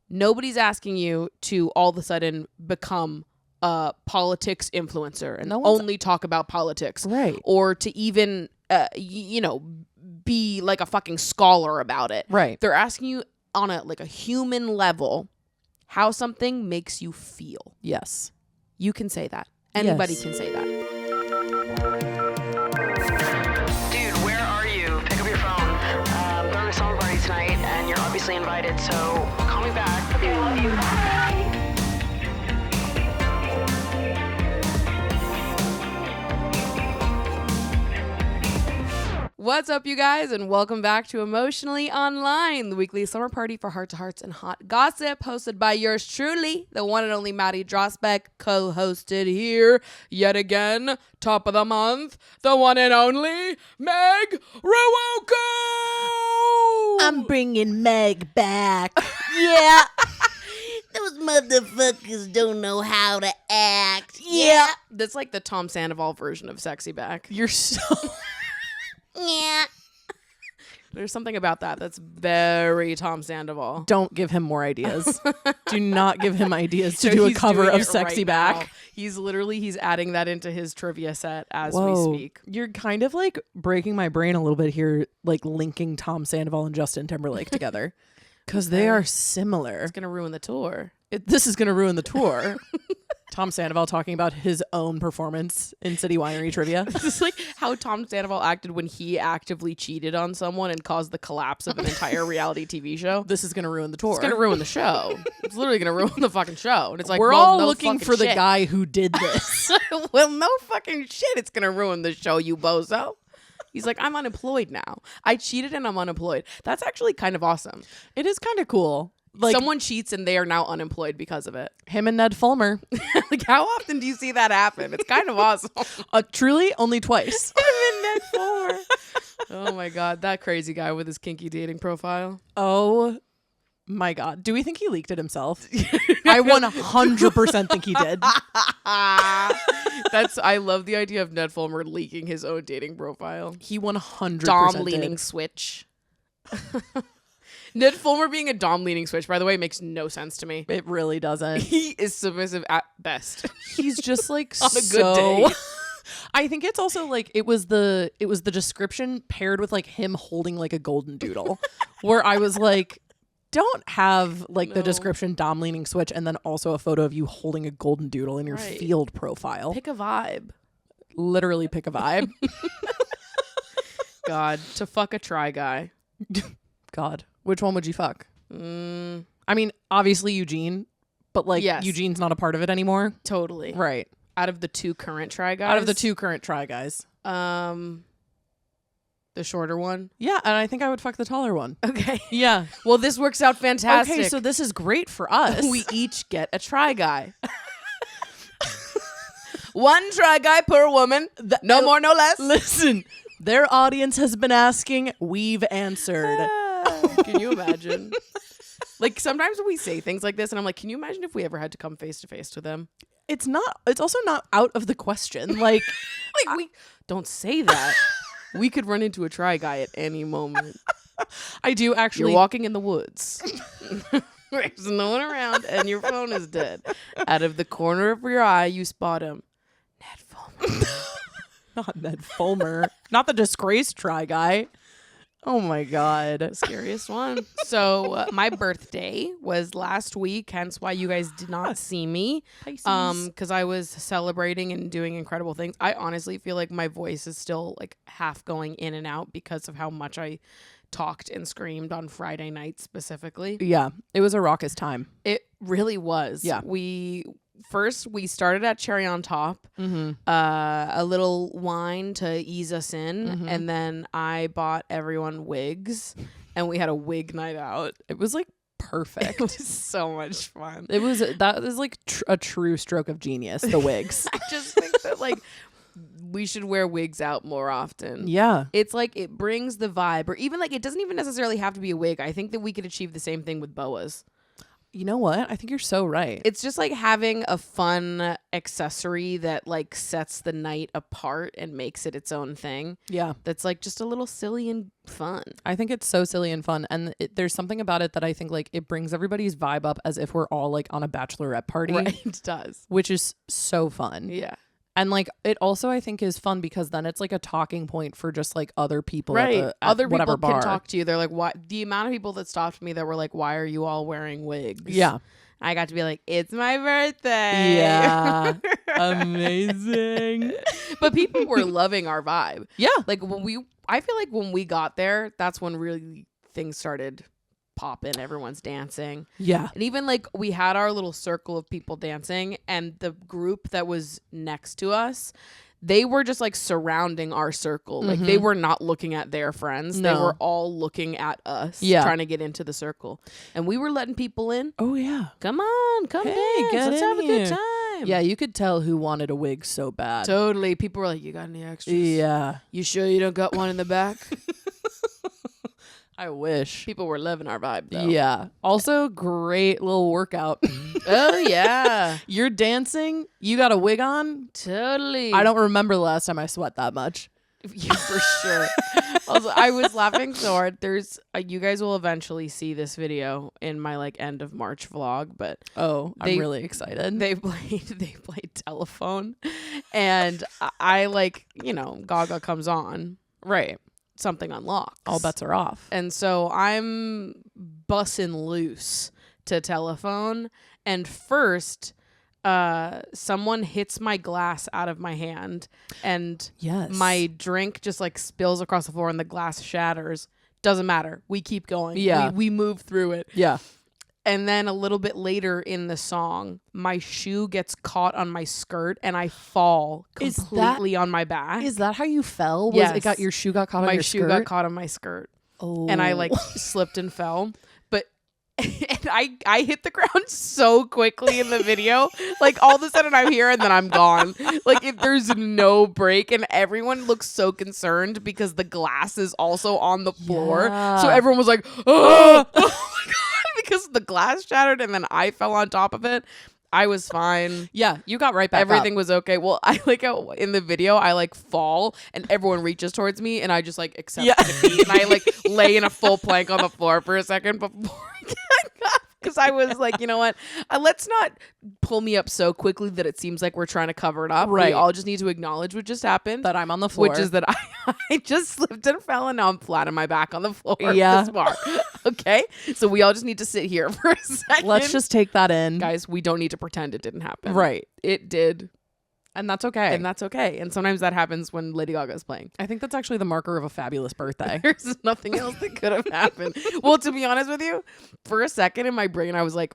Nobody's asking you to all of a sudden become a politics influencer and only talk about politics. Right. Or to even, be like a fucking scholar about it. Right. They're asking you on a human level how something makes you feel. Yes. You can say that. Anybody can say that. Dude, where are you? Pick up your phone. I'm throwing a summer party tonight, and you're obviously invited, so call me back. Okay, I love you. Bye. What's up, you guys, and welcome back to Emotionally Online, the weekly summer party for heart-to-hearts and hot gossip, hosted by yours truly, the one and only Maddie Drosbeck, co-hosted here yet again, top of the month, the one and only Meg Rowoko! I'm bringing Meg back. Yeah. Those motherfuckers don't know how to act. Yeah. That's like the Tom Sandoval version of Sexy Back. You're so... Yeah. There's something about that that's very Tom Sandoval. Don't give him more ideas. Do not give him ideas to do a cover of Sexy Back. Now. He's adding that into his trivia set as we speak. You're kind of like breaking my brain a little bit here, like linking Tom Sandoval and Justin Timberlake together. Because they are similar. It's going to ruin the tour. This is going to ruin the tour. Tom Sandoval talking about his own performance in City Winery trivia. This is like how Tom Sandoval acted when he actively cheated on someone and caused the collapse of an entire reality TV show. This is going to ruin the tour. It's going to ruin the show. It's literally going to ruin the fucking show. And it's like, we're well, all no looking for shit. the guy who did this. Well, no fucking shit. It's going to ruin the show, you bozo. He's like, I'm unemployed now. I cheated and I'm unemployed. That's actually kind of awesome. It is kind of cool. Like, someone cheats and they are now unemployed because of it. him and Ned Fulmer. Like, how often do you see that happen? It's kind of awesome. Truly, only twice. Him and Ned Fulmer. Oh my God, that crazy guy with his kinky dating profile. Oh my God. Do we think he leaked it himself? I 100% think he did. I love the idea of Ned Fulmer leaking his own dating profile. He 100% Dom did. leaning switch. Ned Fulmer being a Dom leaning switch, by the way, makes no sense to me. It really doesn't. He is submissive at best. He's just like On a good day. I think it's also like it was the description paired with like him holding like a golden doodle, where I was like, don't have like the description Dom leaning switch and then also a photo of you holding a golden doodle in your field profile. Pick a vibe. Literally pick a vibe. God, to fuck a try guy. God, which one would you fuck? I mean, obviously Eugene, but like Eugene's not a part of it anymore. Totally. Right. Out of the two current try guys. Out of the two current try guys. The shorter one. Yeah, and I think I would fuck the taller one. Okay. Yeah. Well, this works out fantastic. Okay, so this is great for us. We each get a try guy. One try guy per woman. No more, no less. Listen, their audience has been asking. We've answered. Can you imagine? Like, sometimes we say things like this and I'm like, can you imagine if we ever had to come face to face with them? It's also not out of the question. Like we don't say that. We could run into a try guy at any moment. I do actually. You're walking in the woods. There's no one around and your phone is dead. Out of the corner of your eye, you spot him. Ned Fulmer. Not Ned Fulmer. Not the disgraced try guy. Oh my God. Scariest one. So my birthday was last week, hence why you guys did not see me. Because I was celebrating and doing incredible things. I honestly feel like my voice is still like half going in and out because of how much I talked and screamed on Friday night specifically. Yeah, it was a raucous time. It really was. Yeah. We started at Cherry on Top, a little wine to ease us in, and then I bought everyone wigs, and we had a wig night out. It was like perfect. It was so much fun. That was like a true stroke of genius. The wigs. I just think that like we should wear wigs out more often. Yeah, it's like it brings the vibe, or even like it doesn't even necessarily have to be a wig. I think that we could achieve the same thing with boas. You know what? I think you're so right. It's just like having a fun accessory that like sets the night apart and makes it its own thing. Yeah. That's like just a little silly and fun. I think it's so silly and fun. And there's something about it that I think like it brings everybody's vibe up as if we're all like on a bachelorette party. Right. It does. Which is so fun. Yeah. And like it also I think is fun because then it's like a talking point for just like other people. Right. At Other whatever people bar. can talk to you. They're like, what? The amount of people that stopped me that were like, why are you all wearing wigs? Yeah. I got to be like, it's my birthday. Yeah. Amazing. But people were loving our vibe. Yeah. Like I feel like when we got there, that's when really things started popping. Everyone's dancing. Yeah. And even like we had our little circle of people dancing, and the group that was next to us, they were just like surrounding our circle. Like they were not looking at their friends. No. They were all looking at us, Yeah. trying to get into the circle. And we were letting people in. Oh yeah. Come on, come Hey, dance. get Let's in have a here. good time. Yeah, you could tell who wanted a wig so bad. Totally. People were like, you got any extras? Yeah. You sure you don't got one in the back? I wish. People were loving our vibe though. Yeah. Also, great little workout. Oh yeah. You're dancing. You got a wig on. Totally. I don't remember the last time I sweat that much. Yeah, for sure. Also, I was laughing so hard. There's you guys will eventually see this video in my like end of March vlog, but Oh, I'm They- really excited. they played telephone, and I like, you know, Gaga comes on, Right. something unlocks. All bets are off. And so I'm bussing loose to telephone, and first someone hits my glass out of my hand, and Yes. my drink just like spills across the floor and the glass shatters. Doesn't matter. We keep going. Yeah. We move through it. Yeah. And then a little bit later in the song, my shoe gets caught on my skirt and I fall Is that- completely on my back. Is that how you fell? Was Yes. it got your shoe got caught on My your shoe skirt? got caught on my skirt. Oh. And I like slipped and fell. But and I hit the ground so quickly in the video. Like all of a sudden I'm here and then I'm gone. Like there's no break, and everyone looks so concerned because the glass is also on the floor. Yeah. So everyone was like, oh my God, because the glass shattered and then I fell on top of it. I was fine. Yeah, you got right back Everything up. was okay. Well, I like how in the video I like fall and everyone reaches towards me and I just like accept defeat, and I like lay in a full plank on the floor for a second before I got, because I was like, you know what? Let's not pull me up so quickly that it seems like we're trying to cover it up. Right. We all just need to acknowledge what just happened. That I'm on the floor. Which is that I just slipped and fell and now I'm flat on my back on the floor Yeah. of this bar. Okay? So we all just need to sit here for a second. Let's just take that in. Guys, we don't need to pretend it didn't happen. Right. It did. And that's okay. And that's okay. And sometimes that happens when Lady Gaga is playing. I think that's actually the marker of a fabulous birthday. There's nothing else that could have happened. Well, to be honest with you, for a second in my brain, I was like,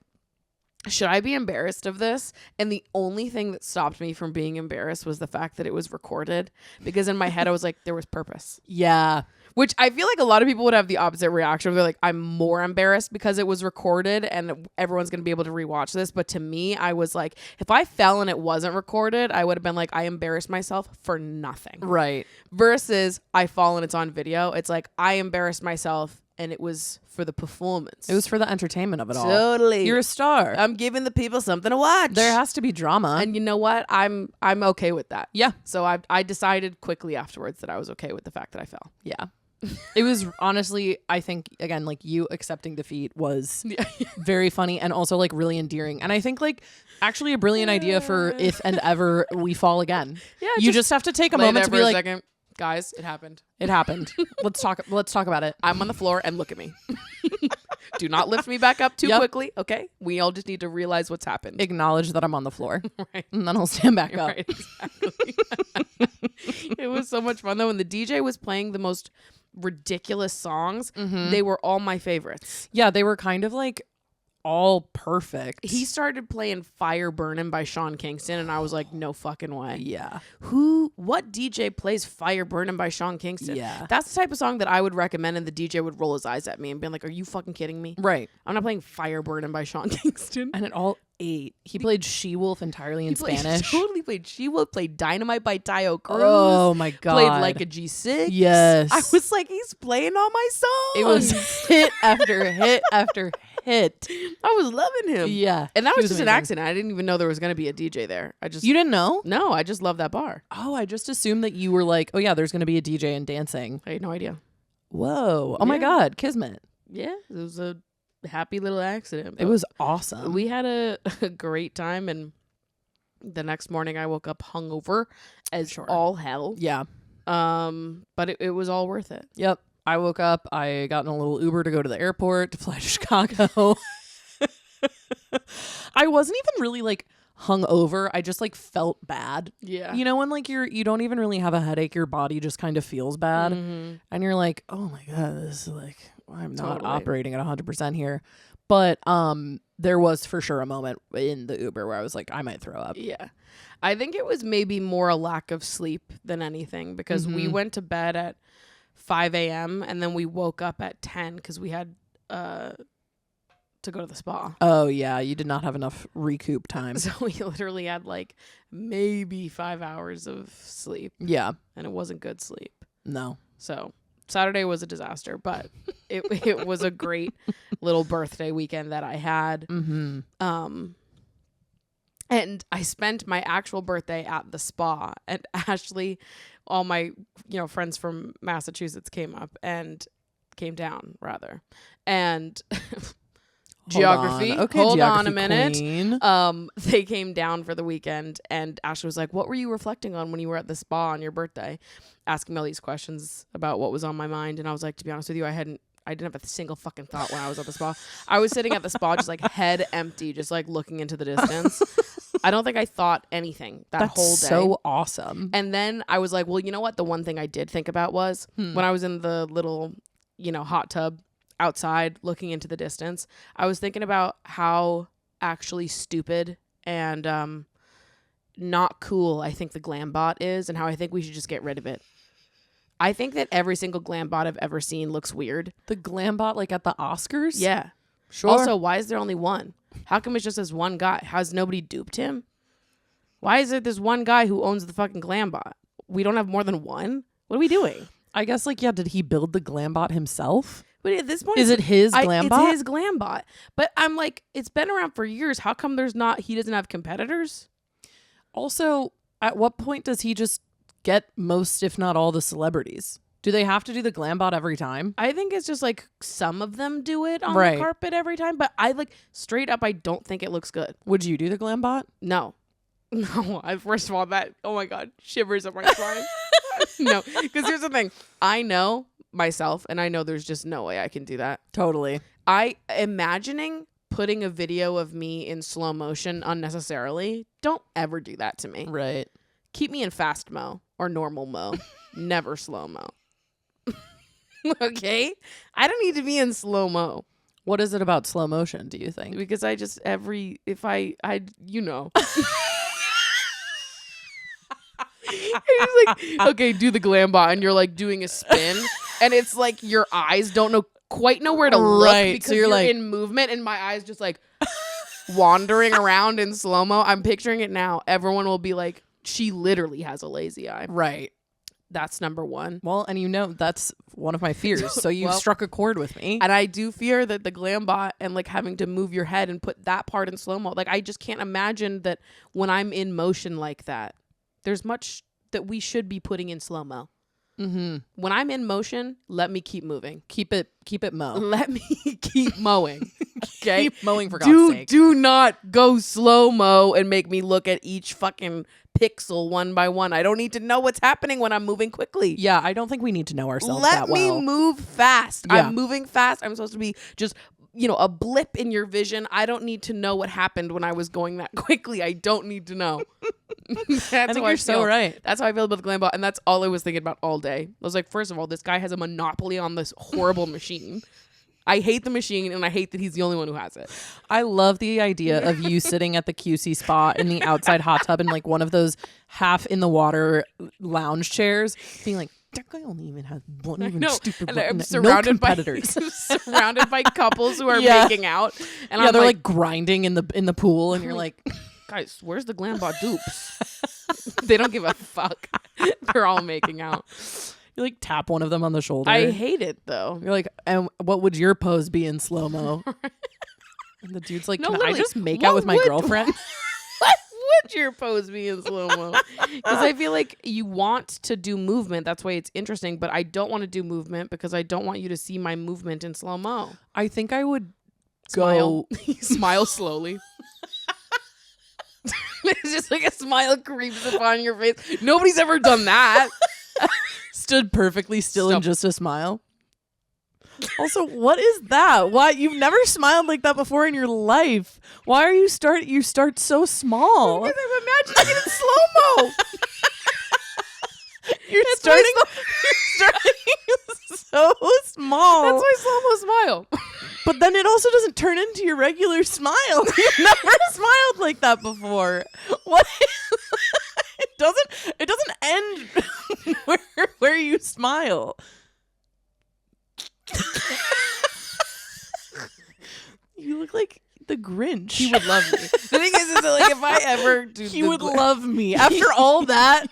should I be embarrassed of this? And the only thing that stopped me from being embarrassed was the fact that it was recorded. Because in my head, I was like, there was purpose. Yeah. Which I feel like a lot of people would have the opposite reaction. They're like, I'm more embarrassed because it was recorded and everyone's going to be able to rewatch this. But to me, I was like, if I fell and it wasn't recorded, I would have been like, I embarrassed myself for nothing. Right. Versus I fall and it's on video. It's like, I embarrassed myself and it was for the performance. It was for the entertainment of it all. Totally. You're a star. I'm giving the people something to watch. There has to be drama. And you know what? I'm okay with that. yeah. So I decided quickly afterwards that I was okay with the fact that I fell. Yeah. It was honestly, I think, again, like you accepting defeat was very funny and also like really endearing. And I think like actually a brilliant idea for if and ever we fall again. Yeah, You just have to take a Lay moment there to for be a like, second. Guys, it happened. it happened. Let's talk about it. I'm on the floor and look at me. Do not lift me back up too Yep. quickly. Okay. We all just need to realize what's happened. Acknowledge that I'm on the floor. Right. And then I'll stand back up. Right, exactly. It was so much fun though. When the DJ was playing the most ridiculous songs, they were all my favorites. Yeah, they were kind of like all perfect. He started playing Fire Burnin' by Sean Kingston and I was like, no fucking way. Yeah. What DJ plays Fire Burnin' by Sean Kingston? Yeah. That's the type of song that I would recommend and the DJ would roll his eyes at me and be like, are you fucking kidding me? Right. I'm not playing Fire Burnin' by Sean Kingston. And it all ate. He played She-Wolf entirely in Spanish. Totally played She-Wolf, played Dynamite by Tayo Cruz. Oh my God. Played Like a G6. Yes. I was like, he's playing all my songs. It was hit after hit after hit. I was loving him. Yeah. And that he was just an amazing. accident. I didn't even know there was going to be a DJ there. You didn't know? No, I just love that bar. Oh, I just assumed that you were like, oh yeah, there's going to be a DJ and dancing. I had no idea. Whoa. Oh my Yeah. God. Kismet. Yeah, it was a happy little accident. It was awesome. We had a great time, and the next morning I woke up hungover as all hell. Yeah. But it was all worth it. Yep. I woke up. I got in a little Uber to go to the airport to fly to Chicago. I wasn't even really like hungover. I just like felt bad. Yeah. You know, when like you don't even really have a headache, your body just kind of feels bad, Mm-hmm. and you're like, oh my God, this is like I'm not Totally. operating at 100% here. But there was for sure a moment in the Uber where I was like, I might throw up. Yeah. I think it was maybe more a lack of sleep than anything, because we went to bed at 5 a.m. and then we woke up at 10 because we had to go to the spa. Oh yeah, you did not have enough recoup time. So we literally had like maybe 5 hours of sleep, Yeah. and it wasn't good sleep. No. So Saturday was a disaster, but it was a great little birthday weekend that I had. Mm-hmm. And I spent my actual birthday at the spa, and Ashley, all my friends from Massachusetts came down rather, and geography. Hold on a minute. Queen. They came down for the weekend, and Ashley was like, "What were you reflecting on when you were at the spa on your birthday?" Asking me all these questions about what was on my mind, and I was like, to be honest with you, I didn't have a single fucking thought when I was at the spa. I was sitting at the spa just like head empty, just like looking into the distance. I don't think I thought anything that That's whole day. so awesome. And then I was like, well, you know what? The one thing I did think about was when I was in the little, hot tub outside looking into the distance, I was thinking about how actually stupid and not cool I think the glambot is, and how I think we should just get rid of it. I think that every single glambot I've ever seen looks weird. The glambot, like at the Oscars? Yeah. Sure. Also, why is there only one? How come it's just this one guy? Has nobody duped him? Why is it this one guy who owns the fucking glambot? We don't have more than one? What are we doing? I guess, like, yeah, did he build the glambot himself? But at this point, Is it his glambot? It's his glambot. But I'm like, it's been around for years. How come he doesn't have competitors? Also, at what point does he just get most, if not all, the celebrities? Do they have to do the glambot every time? I think it's just like some of them do it on Right. the carpet every time. But I straight up, I don't think it looks good. Would you do the glambot? No. No. First of all, oh my God, shivers up my spine. No. Because here's the thing. I know myself, and I know there's just no way I can do that. Totally. Imagining putting a video of me in slow motion unnecessarily, don't ever do that to me. Right. Keep me in fast mo or normal mo. Never slow mo. Okay? I don't need to be in slow mo. What is it about slow motion, do you think? Because I just He's like, okay, do the glambot, and you're like doing a spin, and it's like your eyes don't quite know where to look Right, because so you're like in movement, and my eyes just like wandering around in slow mo. I'm picturing it now. Everyone will be like, she literally has a lazy eye. Right. That's number one. Well, and that's one of my fears. So you struck a chord with me. And I do fear that the glambot and like having to move your head and put that part in slow mo. Like I just can't imagine that when I'm in motion like that, there's much that we should be putting in slow mo. Mm-hmm. When I'm in motion, let me keep moving. Keep it mow. Let me keep mowing. Okay. Keep mowing for God's sake. Do not go slow mo and make me look at each fucking pixel one by one. I don't need to know what's happening when I'm moving quickly. Yeah, I don't think we need to know ourselves Let that well. me move fast. Yeah. I'm moving fast. I'm supposed to be just, a blip in your vision. I don't need to know what happened when I was going that quickly. I don't need to know. That's I think how you're so feel. right. That's how I feel about the glambot, and that's all I was thinking about all day. I was like, first of all, this guy has a monopoly on this horrible machine. I hate the machine, and I hate that he's the only one who has it. I love the idea of you sitting at the QC spa in the outside hot tub in like one of those half in the water lounge chairs, being like, that guy only even has one even stupid and I'm no surrounded competitors. surrounded by couples who are making out, and yeah, I'm they're like grinding in the pool, and you're like, guys, where's the glambot dupes? They don't give a fuck. They're all making out. you like tap one of them on the shoulder. I hate it though. You're like, and what would your pose be in slow mo? And the dude's like, No, can I literally, just make what out with my would- girlfriend? What would your pose be in slow-mo? Because I feel like you want to do movement. That's why it's interesting. But I don't want to do movement because I don't want you to see my movement in slow-mo. I think I would Smile. go. Smile slowly. It's just like a smile creeps upon your face. Nobody's ever done that. Stood perfectly still in Stop. just a smile. Also, what is that? Why you've never smiled like that before in your life? Why are you start so small? Because I'm imagining it in slow-mo. You're starting so small. That's my slow-mo smile. But then it also doesn't turn into your regular smile. You've never smiled like that before. What? It doesn't end where you smile. You look like the Grinch. He would love me. The thing is that like if I ever do He would love me. After all that,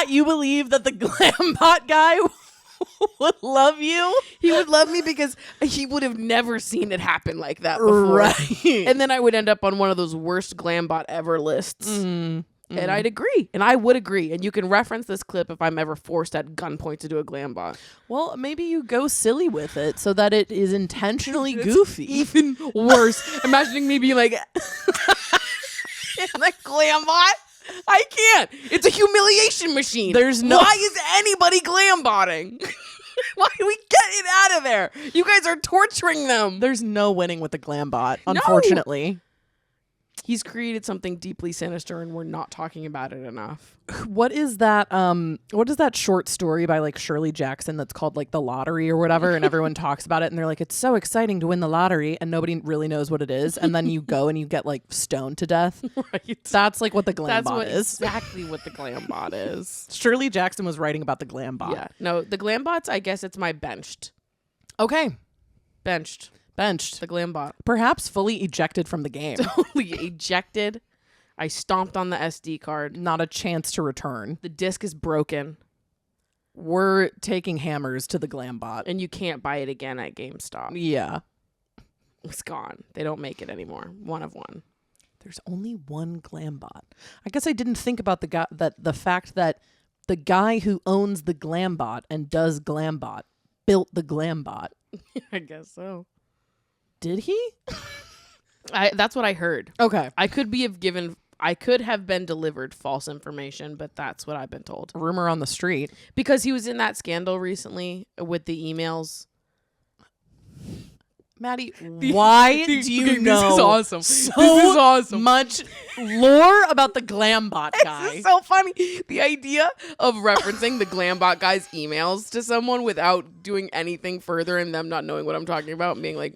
you believe that the glambot guy would love you? he would love me because he would have never seen it happen like that before. Right. And then I would end up on one of those worst glambot ever lists. And I'd agree. And I would agree. And you can reference this clip if I'm ever forced at gunpoint to do a glambot. Well, maybe you go silly with it so that it is intentionally goofy. Even worse. Imagining me being like, in the glambot? I can't. It's a humiliation machine. There's no- Why is anybody glambotting? Why do we get it out of there? You guys are torturing them. There's no winning with the glambot, unfortunately. He's created something deeply sinister and we're not talking about it enough. What is that short story by like Shirley Jackson that's called like The Lottery or whatever, and everyone talks about it and they're like, it's so exciting to win the lottery, and nobody really knows what it is, and then you go and you get like stoned to death. Right. That's like what the glambot is. Exactly what the glambot is. Shirley Jackson was writing about the glambot. Yeah. No, the glambots, I guess it's my benched. Okay. Benched. Benched. The glambot. Perhaps fully ejected from the game. Totally ejected. I stomped on the SD card. Not a chance to return. The disc is broken. We're taking hammers to the glambot. And you can't buy it again at GameStop. Yeah. It's gone. They don't make it anymore. One of one. There's only one glambot. I guess I didn't think about the fact that the guy who owns the glambot and does glambot built the glambot. I guess so. Did he? That's what I heard. Okay. I could have been delivered false information, but that's what I've been told. Rumor on the street. Because he was in that scandal recently with the emails. Maddie, why do you know This is awesome. so This is awesome. much lore about the glambot guy? This is so funny. The idea of referencing the glambot guy's emails to someone without doing anything further and them not knowing what I'm talking about and being like,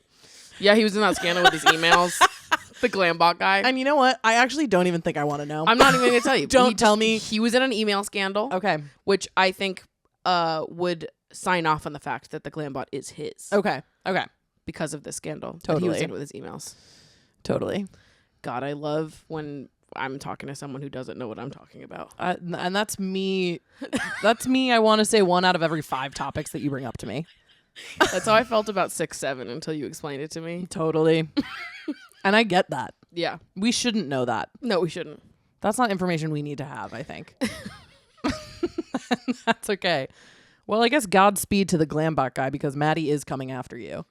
yeah, he was in that scandal with his emails. The glambot guy. And you know what? I actually don't even think I want to know. I'm not even going to tell you. Don't tell me. He was in an email scandal. Okay. Which I think would sign off on the fact that the glambot is his. Okay. Because of this scandal. Totally. That he was in with his emails. Totally. God, I love when I'm talking to someone who doesn't know what I'm talking about. And that's me. That's me. I want to say 1 out of every 5 topics that you bring up to me. That's how I felt about 6-7 until you explained it to me. Totally. And I get that. Yeah. We shouldn't know that. No, we shouldn't. That's not information we need to have, I think. That's okay. Well, I guess Godspeed to the glambot guy because Maddie is coming after you.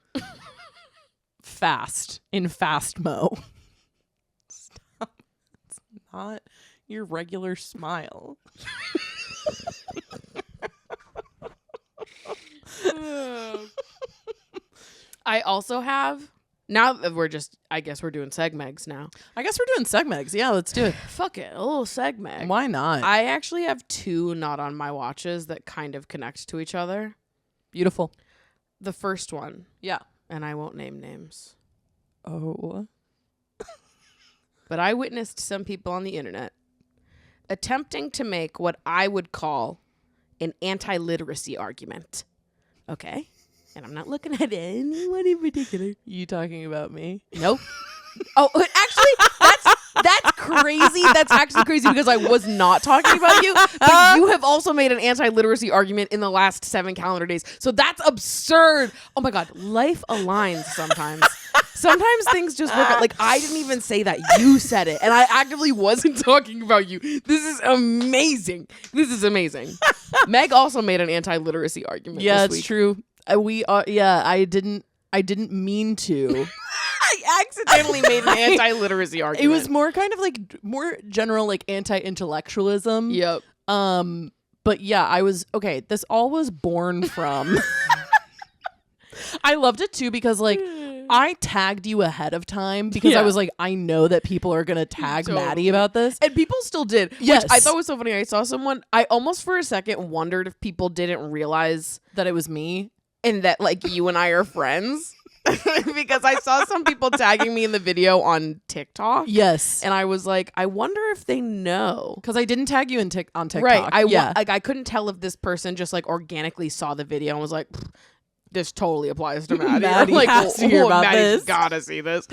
Fast. In fast mo. Stop. It's not your regular smile. I also have, now that I guess we're doing segmegs now. I guess we're doing segmegs. Yeah, let's do it. Fuck it, a little segmeg. Why not? I actually have 2 not on my watches that kind of connect to each other. Beautiful. The first one, Yeah. and I won't name names, Oh. but I witnessed some people on the internet attempting to make what I would call an anti-literacy argument. Okay? And I'm not looking at anyone in particular. You talking about me? Nope. Oh, actually, that's crazy. That's actually crazy because I was not talking about you. But you have also made an anti-literacy argument in the last 7 calendar days. So that's absurd. Oh my God. Life aligns sometimes. Sometimes things just work out. Like, I didn't even say that. You said it. And I actively wasn't talking about you. This is amazing. This is amazing. Meg also made an anti-literacy argument Yeah, this week. it's true. I didn't mean to. I accidentally made an anti-literacy argument. It was more kind of like more general, like anti-intellectualism. Yep. But yeah, I was okay. This all was born from. I loved it too because like I tagged you ahead of time because I was like, I know that people are gonna tag Maddie about this, and people still did. Yes. Which I thought was so funny. I saw someone. I almost for a second wondered if people didn't realize that it was me and that like you and I are friends. Because I saw some people tagging me in the video on TikTok. Yes. And I was like, I wonder if they know. Because I didn't tag you on TikTok. Right. I couldn't tell if this person just like organically saw the video and was like, this totally applies to Maddie. Maddie like, has to hear about Maddie's this. Gotta see this.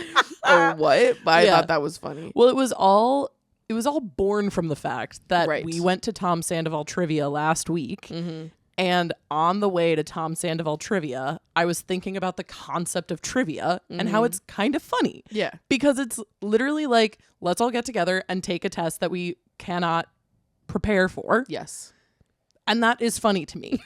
Or what? But I thought that was funny. Well, it was all born from the fact that Right. we went to Tom Sandoval trivia last week. Mm-hmm. And on the way to Tom Sandoval trivia, I was thinking about the concept of trivia and how it's kind of funny. Yeah. Because it's literally like, let's all get together and take a test that we cannot prepare for. Yes. And that is funny to me.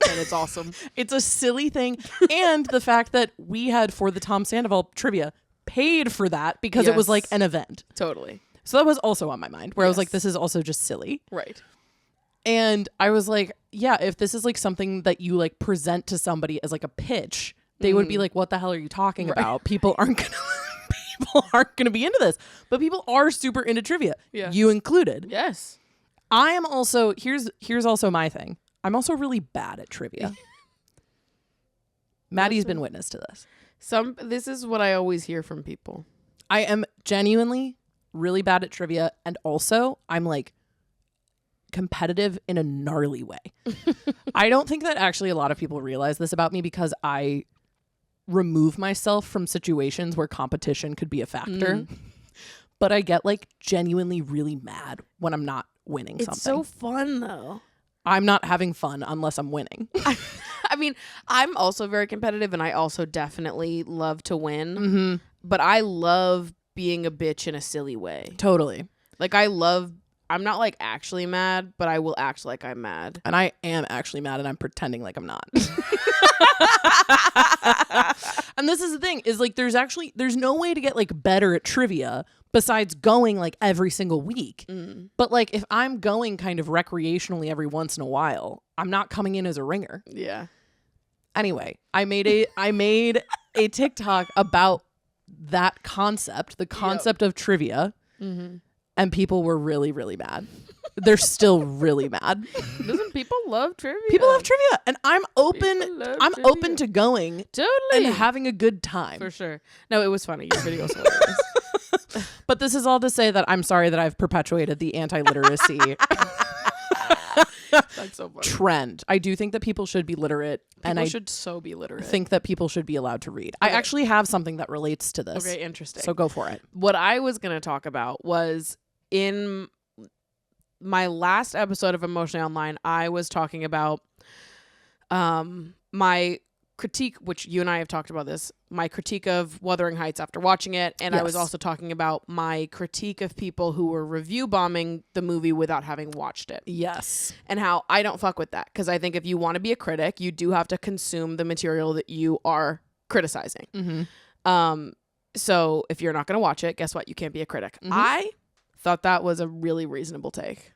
And it's awesome. It's a silly thing. And the fact that we had for the Tom Sandoval trivia paid for that because it was Yes. like an event. Totally. So that was also on my mind where I was like, Yes. this is also just silly. Right. And I was like, yeah, if this is like something that you like present to somebody as like a pitch, they would be like, what the hell are you talking about? People aren't gonna be into this. But people are super into trivia. Yeah. You included. Yes. I am also here's also my thing. I'm also really bad at trivia. Maddie's been witness to this. This is what I always hear from people. I am genuinely really bad at trivia, and also I'm like competitive in a gnarly way. I don't think that actually a lot of people realize this about me because I remove myself from situations where competition could be a factor. But I get like genuinely really mad when I'm not winning something. It's so fun though. I'm not having fun unless I'm winning. I mean, I'm also very competitive and I also definitely love to win. Mm-hmm. But I love being a bitch in a silly way. Totally. Like I'm not like actually mad, but I will act like I'm mad. And I am actually mad and I'm pretending like I'm not. And this is the thing is like there's no way to get like better at trivia besides going like every single week. But like if I'm going kind of recreationally every once in a while, I'm not coming in as a ringer. Yeah. Anyway, I made a TikTok about that concept, the concept of trivia. And people were really, really mad. They're still really mad. Doesn't people love trivia? People love trivia, and I'm open. People love I'm trivia. open to going Totally. and having a good time. For sure. No, it was funny. Your video was hilarious. But this is all to say that I'm sorry that I've perpetuated the anti-literacy That's so funny. trend. I do think that people should be literate, and I should so be literate. think that people should be allowed to read. I actually have something that relates to this. Okay, interesting. So go for it. What I was going to talk about was in my last episode of Emotionally Online, I was talking about my critique, which you and I have talked about this, my critique of Wuthering Heights after watching it. And I was Yes. also talking about my critique of people who were review bombing the movie without having watched it. Yes. And how I don't fuck with that. Because I think if you want to be a critic, you do have to consume the material that you are criticizing. Mm-hmm. So if you're not going to watch it, guess what? You can't be a critic. I thought that was a really reasonable take.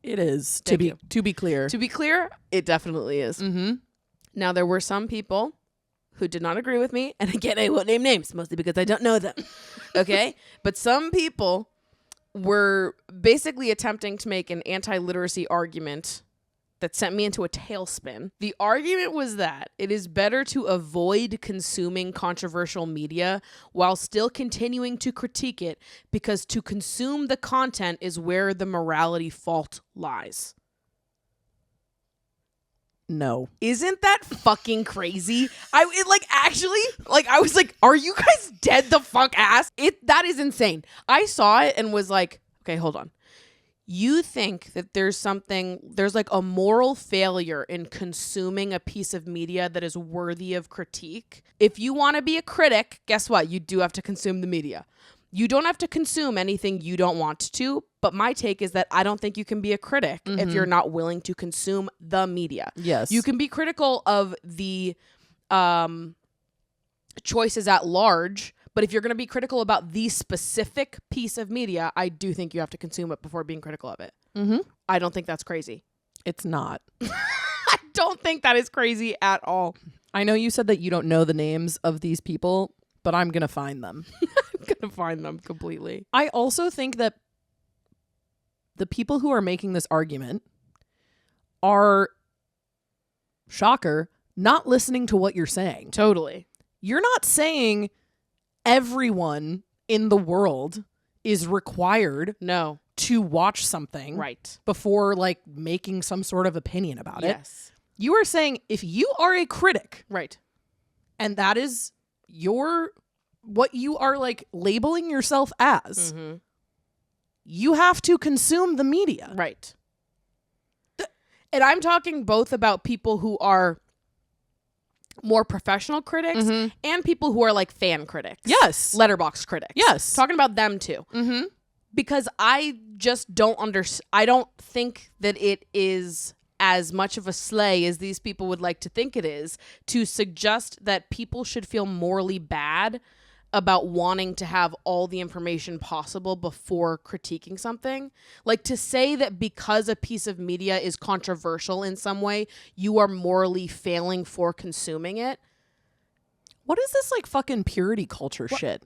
It is. Thank To you. be clear. To be clear, it definitely is. Mm-hmm. Now, there were some people who did not agree with me. And again, I won't name names, mostly because I don't know them. Okay? But some people were basically attempting to make an anti-literacy argument that sent me into a tailspin. The argument was that it is better to avoid consuming controversial media while still continuing to critique it because to consume the content is where the morality fault lies. No. Isn't that fucking crazy? I was like, are you guys dead the fuck ass? That is insane. I saw it and was like, okay, hold on. You think that there's like a moral failure in consuming a piece of media that is worthy of critique? If you want to be a critic, guess what? You do have to consume the media. You don't have to consume anything you don't want to, but my take is that I don't think you can be a critic if you're not willing to consume the media. Yes. You can be critical of the choices at large, but if you're going to be critical about the specific piece of media, I do think you have to consume it before being critical of it. I don't think that's crazy. It's not. I don't think that is crazy at all. I know you said that you don't know the names of these people, but I'm going to find them. I'm going to find them completely. I also think that the people who are making this argument are, shocker, not listening to what you're saying. Totally. You're not saying everyone in the world is required to watch something right before like making some sort of opinion about it. Yes. You are saying if you are a critic, right, and that is what you are like labeling yourself as, you have to consume the media. Right. And I'm talking both about people who are more professional critics and people who are like fan critics. Yes. Letterboxd critics. Yes. Talking about them too. Because I just don't I don't think that it is as much of a slay as these people would like to think it is to suggest that people should feel morally bad about wanting to have all the information possible before critiquing something. Like to say that because a piece of media is controversial in some way, you are morally failing for consuming it. What is this like fucking purity culture shit?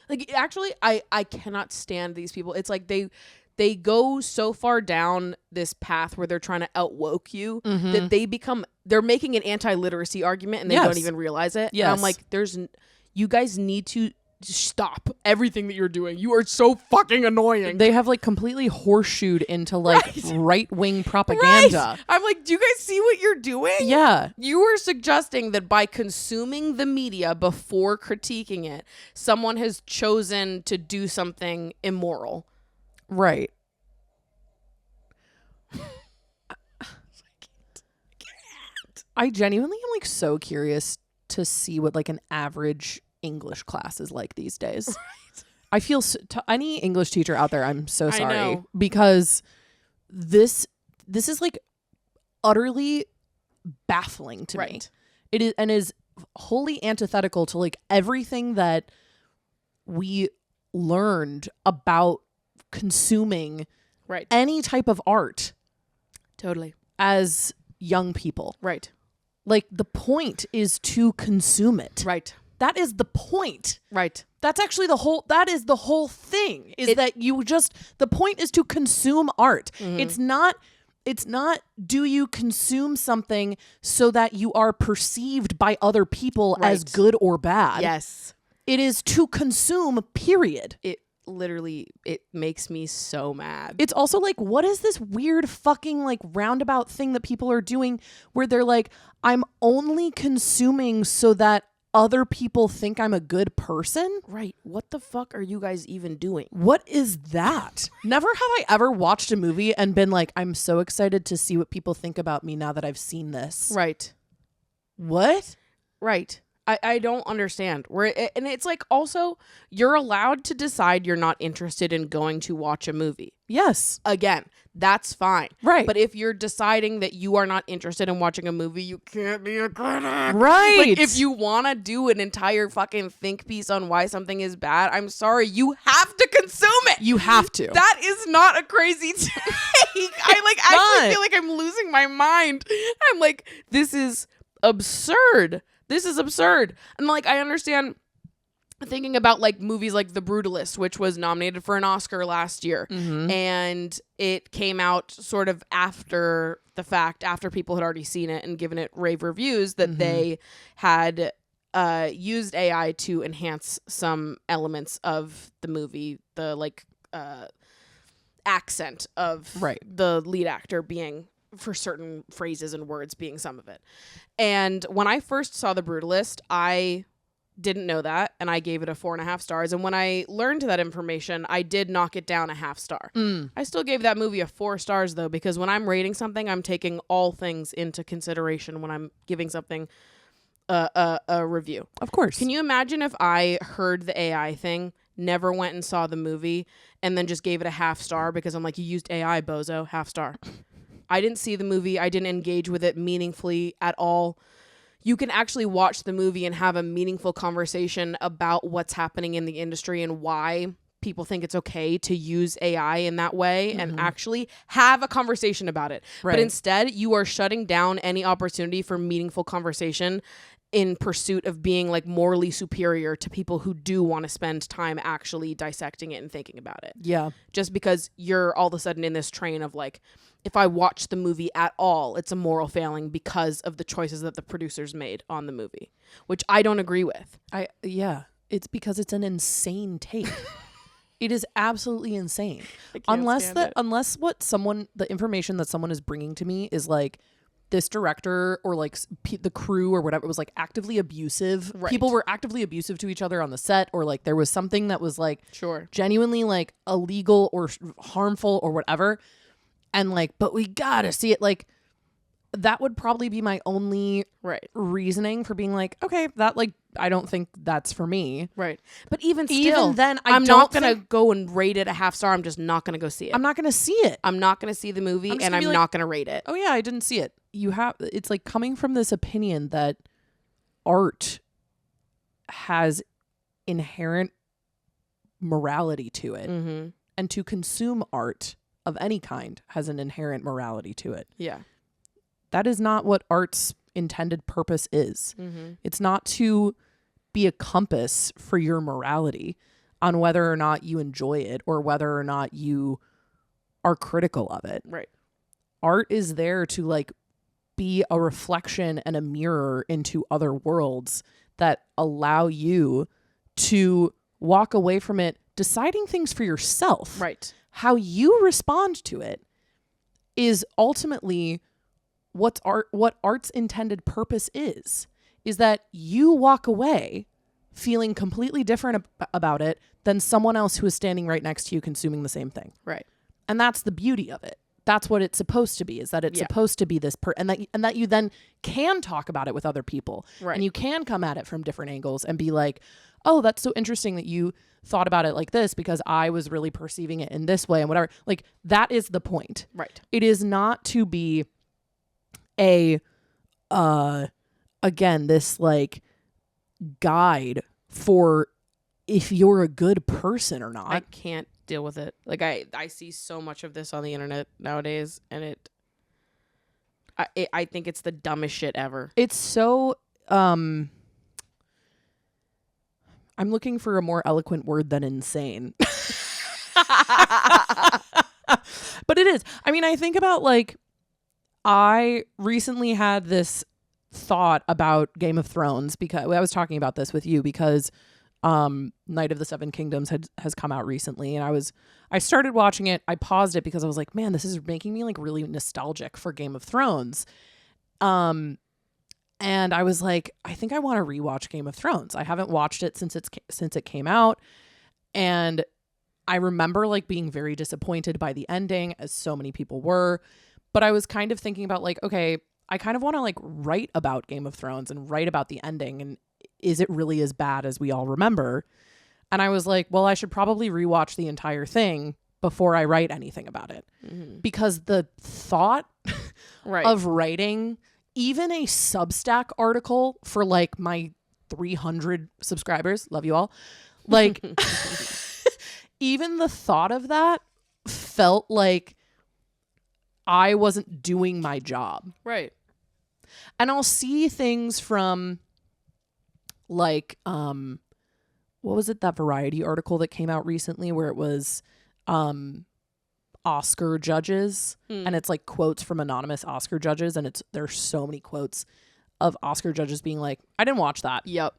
Like actually, I cannot stand these people. It's like they go so far down this path where they're trying to out-woke you that they're making an anti-literacy argument and they don't even realize it. Yes. And I'm like, you guys need to stop everything that you're doing. You are so fucking annoying. They have like completely horseshoed into like right-wing propaganda. Right. I'm like, do you guys see what you're doing? Yeah. You are suggesting that by consuming the media before critiquing it, someone has chosen to do something immoral. Right. I genuinely am like so curious to see what like an average English class is like these days. Right. I feel any English teacher out there, I'm so sorry because this is like utterly baffling to me. It is and is wholly antithetical to like everything that we learned about consuming any type of art as young people. Right. Like the point is to consume it. Right. That is the point. Right. That's actually the whole thing is that the point is to consume art. It's not do you consume something so that you are perceived by other people as good or bad. Yes. It is to consume, period. It makes me so mad. It's also like, what is this weird fucking like roundabout thing that people are doing where they're like, I'm only consuming so that other people think I'm a good person? Right. What the fuck are you guys even doing? What is that? Never have I ever watched a movie and been like, I'm so excited to see what people think about me now that I've seen this. Right. What? Right. I don't understand. And it's like also you're allowed to decide you're not interested in going to watch a movie. Yes. Again, that's fine. Right. But if you're deciding that you are not interested in watching a movie, you can't be a critic. Right. Like if you want to do an entire fucking think piece on why something is bad, I'm sorry, you have to consume it. You have to. That is not a crazy take. I like actually feel like I'm losing my mind. I'm like, this is absurd. This is absurd. And like, I understand thinking about like movies like The Brutalist, which was nominated for an Oscar last year. And it came out sort of after the fact, after people had already seen it and given it rave reviews, that they had used AI to enhance some elements of the movie, the like accent of the lead actor being for certain phrases and words being some of it. And when I first saw The Brutalist, I didn't know that, and I gave it a 4.5 stars. And when I learned that information, I did knock it down a half star. I still gave that movie a 4 stars though, because when I'm rating something, I'm taking all things into consideration when I'm giving something a review. Of course. Can you imagine if I heard the AI thing, never went and saw the movie, and then just gave it a half star because I'm like, you used AI, bozo, half star. I didn't see the movie. I didn't engage with it meaningfully at all. You can actually watch the movie and have a meaningful conversation about what's happening in the industry and why people think it's okay to use AI in that way and actually have a conversation about it. Right. But instead, you are shutting down any opportunity for meaningful conversation in pursuit of being like morally superior to people who do want to spend time actually dissecting it and thinking about it. Yeah. Just because you're all of a sudden in this train of like, if I watch the movie at all, it's a moral failing because of the choices that the producers made on the movie, which I don't agree with. It's because it's an insane take. It is absolutely insane. Unless The information that someone is bringing to me is like, this director or like the crew or whatever was like actively abusive. Right. People were actively abusive to each other on the set, or like there was something that was like genuinely like illegal or harmful or whatever. And like, but we gotta see it. Like, that would probably be my only reasoning for being like, okay, that like, I don't think that's for me. Right. But even still, then, I'm not going to go and rate it a half star. I'm just not going to go see it. I'm not going to see it. I'm not going to see the movie, and I'm not going to rate it. Oh yeah, I didn't see it. It's like coming from this opinion that art has inherent morality to it. Mm-hmm. And to consume art of any kind has an inherent morality to it. Yeah. That is not what art's intended purpose is. Mm-hmm. It's not to be a compass for your morality on whether or not you enjoy it or whether or not you are critical of it. Right. Art is there to like be a reflection and a mirror into other worlds that allow you to walk away from it deciding things for yourself. Right. How you respond to it is ultimately what art's intended purpose is that you walk away feeling completely different about it than someone else who is standing right next to you consuming the same thing. Right. And that's the beauty of it. That's what it's supposed to be, is that it's supposed to be this and that you then can talk about it with other people. Right. And you can come at it from different angles and be like, oh, that's so interesting that you thought about it like this because I was really perceiving it in this way and whatever. Like, that is the point. Right. It is not to be again, this like guide for if you're a good person or not. I can't deal with it. Like I see so much of this on the internet nowadays, and I think it's the dumbest shit ever. It's so I'm looking for a more eloquent word than insane. But it is. I mean, I think about like, I recently had this thought about Game of Thrones because I was talking about this with you because Night of the Seven Kingdoms has come out recently, and I started watching it. I paused it because I was like, man, this is making me like really nostalgic for Game of Thrones. And I was like, I think I want to rewatch Game of Thrones. I haven't watched it since it came out, and I remember like being very disappointed by the ending, as so many people were. But I was kind of thinking about like, okay, I kind of want to like write about Game of Thrones and write about the ending, and is it really as bad as we all remember? And I was like, well, I should probably rewatch the entire thing before I write anything about it. Mm-hmm. Because the thought of writing even a Substack article for like my 300 subscribers, love you all, like even the thought of that felt like I wasn't doing my job. Right. And I'll see things from like, what was it? That Variety article that came out recently where it was Oscar judges and it's like quotes from anonymous Oscar judges. And there's so many quotes of Oscar judges being like, I didn't watch that. Yep.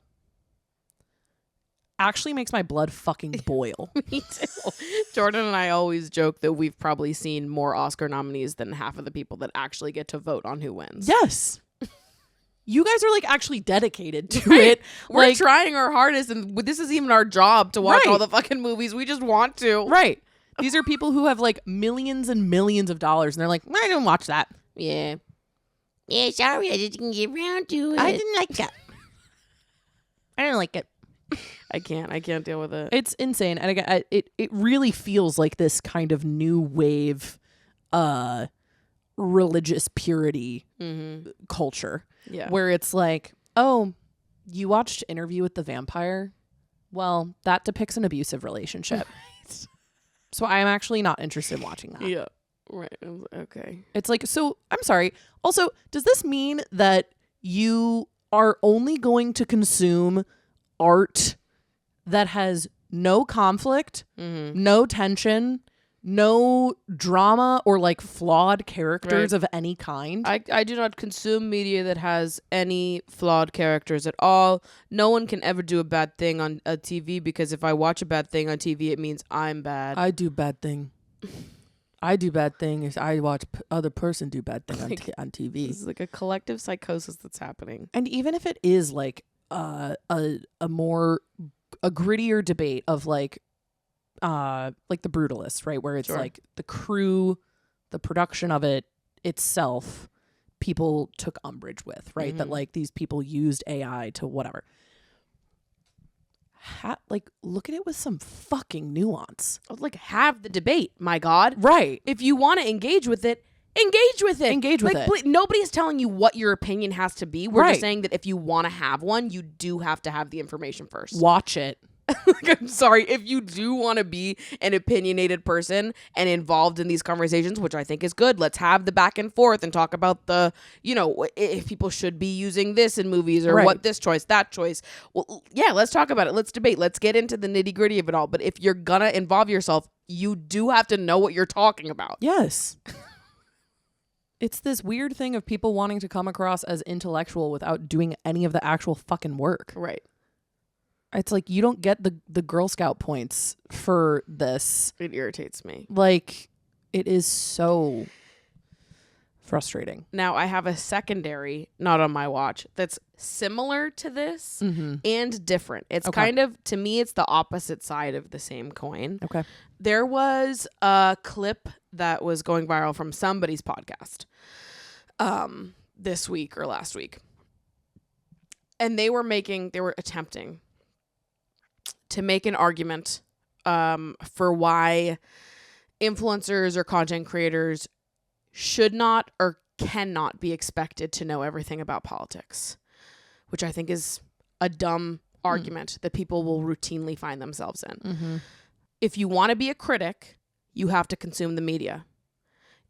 actually makes my blood fucking boil. Me too. Jordan and I always joke that we've probably seen more Oscar nominees than half of the people that actually get to vote on who wins. Yes. You guys are like actually dedicated to Right. it. We're Like, trying our hardest, and this is even our job to watch Right. all the fucking movies. We just want to. right. These are people who have like millions and millions of dollars, and they're like, I didn't watch that. Yeah. Yeah, sorry, I didn't get around to it. I didn't like that. I didn't like it. I can't deal with it. It's insane. And again, it really feels like this kind of new wave religious purity culture. Yeah. Where it's like, oh, you watched Interview with the Vampire? Well, that depicts an abusive relationship. So I am actually not interested in watching that. Yeah. Right. Okay. It's like, so I'm sorry. Also, does this mean that you are only going to consume art that has no conflict, no tension, no drama, or like flawed characters of any kind? I do not consume media that has any flawed characters at all. No one can ever do a bad thing on a TV, because if I watch a bad thing on TV, it means I'm bad. I do bad thing. I do bad thing is I watch other person do bad thing on TV. This is like a collective psychosis that's happening. And even if it is like a grittier debate of like the Brutalist, right, where it's Sure. like the crew, the production of it itself, people took umbrage with, right? That like these people used AI to whatever. Like, look at it with some fucking nuance. Like, have the debate, my God. Right. If you want to engage with it, engage with it. Engage with it. Nobody's telling you what your opinion has to be. We're Right. just saying that if you want to have one, you do have to have the information first. Watch it. Like, I'm sorry, if you do want to be an opinionated person and involved in these conversations, which I think is good, let's have the back and forth and talk about the, if people should be using this in movies or Right. what this choice, that choice. Well, yeah, let's talk about it. Let's debate. Let's get into the nitty gritty of it all. But if you're gonna involve yourself, you do have to know what you're talking about. Yes. It's this weird thing of people wanting to come across as intellectual without doing any of the actual fucking work. Right. It's like you don't get the Girl Scout points for this. It irritates me. Like, it is so frustrating. Now, I have a secondary, not on my watch, that's similar to this and different. It's Okay. kind of, to me, it's the opposite side of the same coin. Okay. There was a clip that was going viral from somebody's podcast this week or last week. And they were attempting to make an argument for why influencers or content creators should not or cannot be expected to know everything about politics, which I think is a dumb argument that people will routinely find themselves in. If you want to be a critic, you have to consume the media.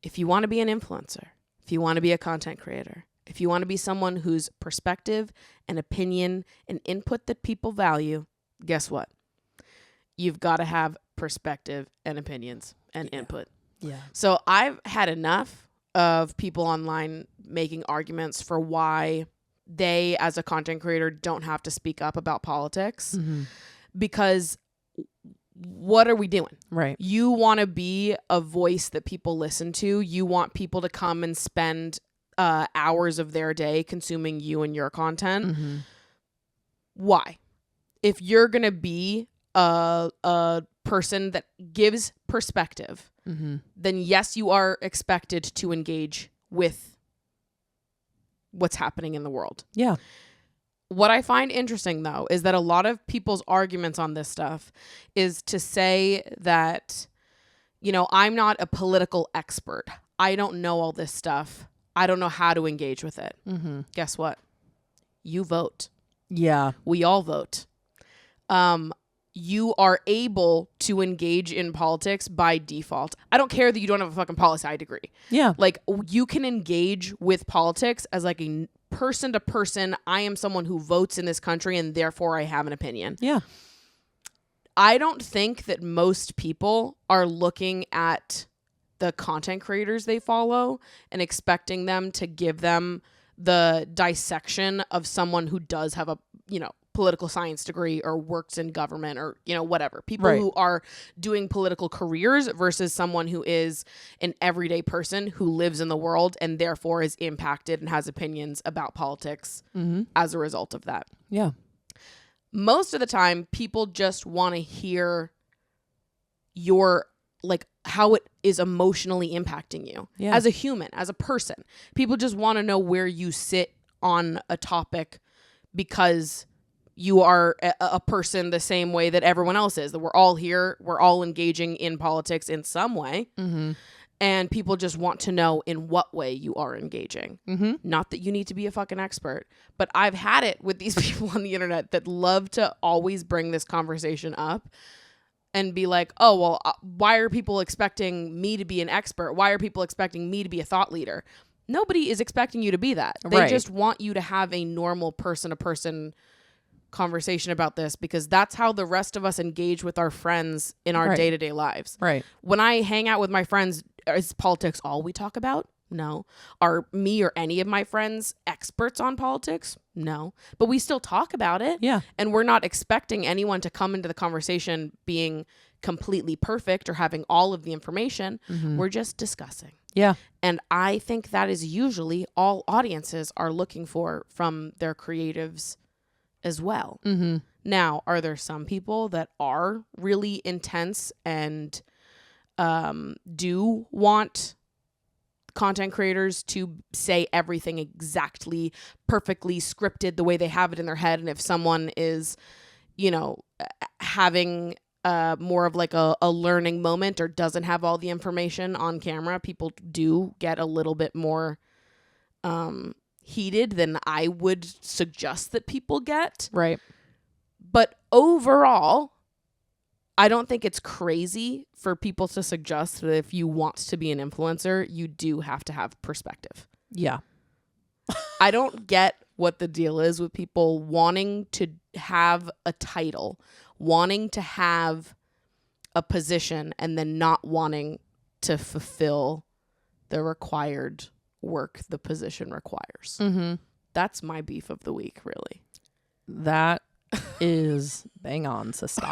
If you want to be an influencer, if you want to be a content creator, if you want to be someone whose perspective and opinion and input that people value, guess what? You've got to have perspective and opinions and input. Yeah. So I've had enough of people online making arguments for why they, as a content creator, don't have to speak up about politics, because what are we doing? Right. You want to be a voice that people listen to. You want people to come and spend hours of their day consuming you and your content. Why? If you're going to be a person that gives perspective, then yes, you are expected to engage with what's happening in the world. Yeah. What I find interesting, though, is that a lot of people's arguments on this stuff is to say that, I'm not a political expert. I don't know all this stuff. I don't know how to engage with it. Guess what? You vote. Yeah. We all vote. You are able to engage in politics by default. I don't care that you don't have a fucking poli-sci degree. Yeah. Like, you can engage with politics as like a person to person. I am someone who votes in this country and therefore I have an opinion. Yeah. I don't think that most people are looking at the content creators they follow and expecting them to give them the dissection of someone who does have a, political science degree or works in government or, whatever. People who are doing political careers versus someone who is an everyday person who lives in the world and therefore is impacted and has opinions about politics as a result of that. Yeah. Most of the time, people just want to hear your, how it is emotionally impacting you as a human, as a person. People just want to know where you sit on a topic because you are a person the same way that everyone else is, that we're all here, we're all engaging in politics in some way. And people just want to know in what way you are engaging. Not that you need to be a fucking expert, but I've had it with these people on the internet that love to always bring this conversation up and be like, oh, well, why are people expecting me to be an expert? Why are people expecting me to be a thought leader? Nobody is expecting you to be that. They just want you to have a normal person-to-person conversation about this because that's how the rest of us engage with our friends in our day-to-day lives. Right. When I hang out with my friends, is politics all we talk about? No. Are me or any of my friends experts on politics? No. But we still talk about it. Yeah. And we're not expecting anyone to come into the conversation being completely perfect or having all of the information. We're just discussing. Yeah. And I think that is usually all audiences are looking for from their creatives as well. Now, are there some people that are really intense and do want content creators to say everything exactly, perfectly scripted the way they have it in their head? And if someone is, having more of like a learning moment or doesn't have all the information on camera, people do get a little bit more heated than I would suggest that people get. Right. But overall, I don't think it's crazy for people to suggest that if you want to be an influencer, you do have to have perspective. Yeah. I don't get what the deal is with people wanting to have a title, wanting to have a position, and then not wanting to fulfill the required work the position requires. That's my beef of the week, really. That is bang on, sister.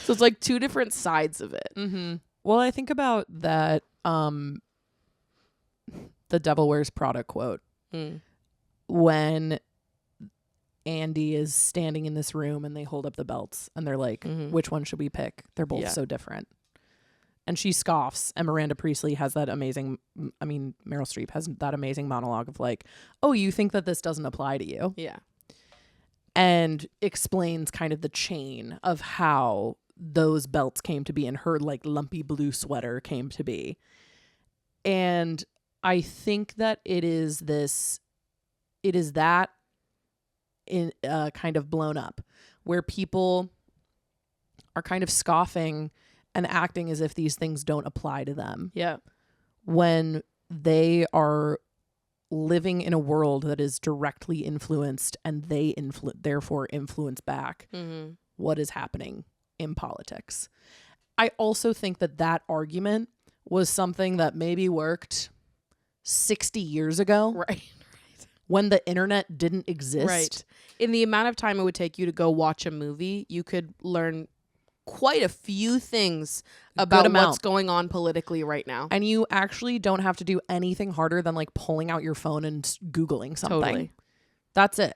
So it's like two different sides of it. Well, I think about that, the Devil Wears Prada quote. When Andy is standing in this room and they hold up the belts and they're like, which one should we pick? They're both so different. And she scoffs, and Miranda Priestley has that amazing, Meryl Streep has that amazing monologue of like, oh, you think that this doesn't apply to you? Yeah. And explains kind of the chain of how those belts came to be and her like lumpy blue sweater came to be. And I think that it is that in kind of blown up where people are kind of scoffing and acting as if these things don't apply to them. Yeah. When they are living in a world that is directly influenced and they therefore influence back what is happening in politics. I also think that argument was something that maybe worked 60 years ago. Right. When the internet didn't exist. Right. In the amount of time it would take you to go watch a movie, you could learn quite a few things about what's going on politically right now. And you actually don't have to do anything harder than like pulling out your phone and Googling something. Totally. That's it.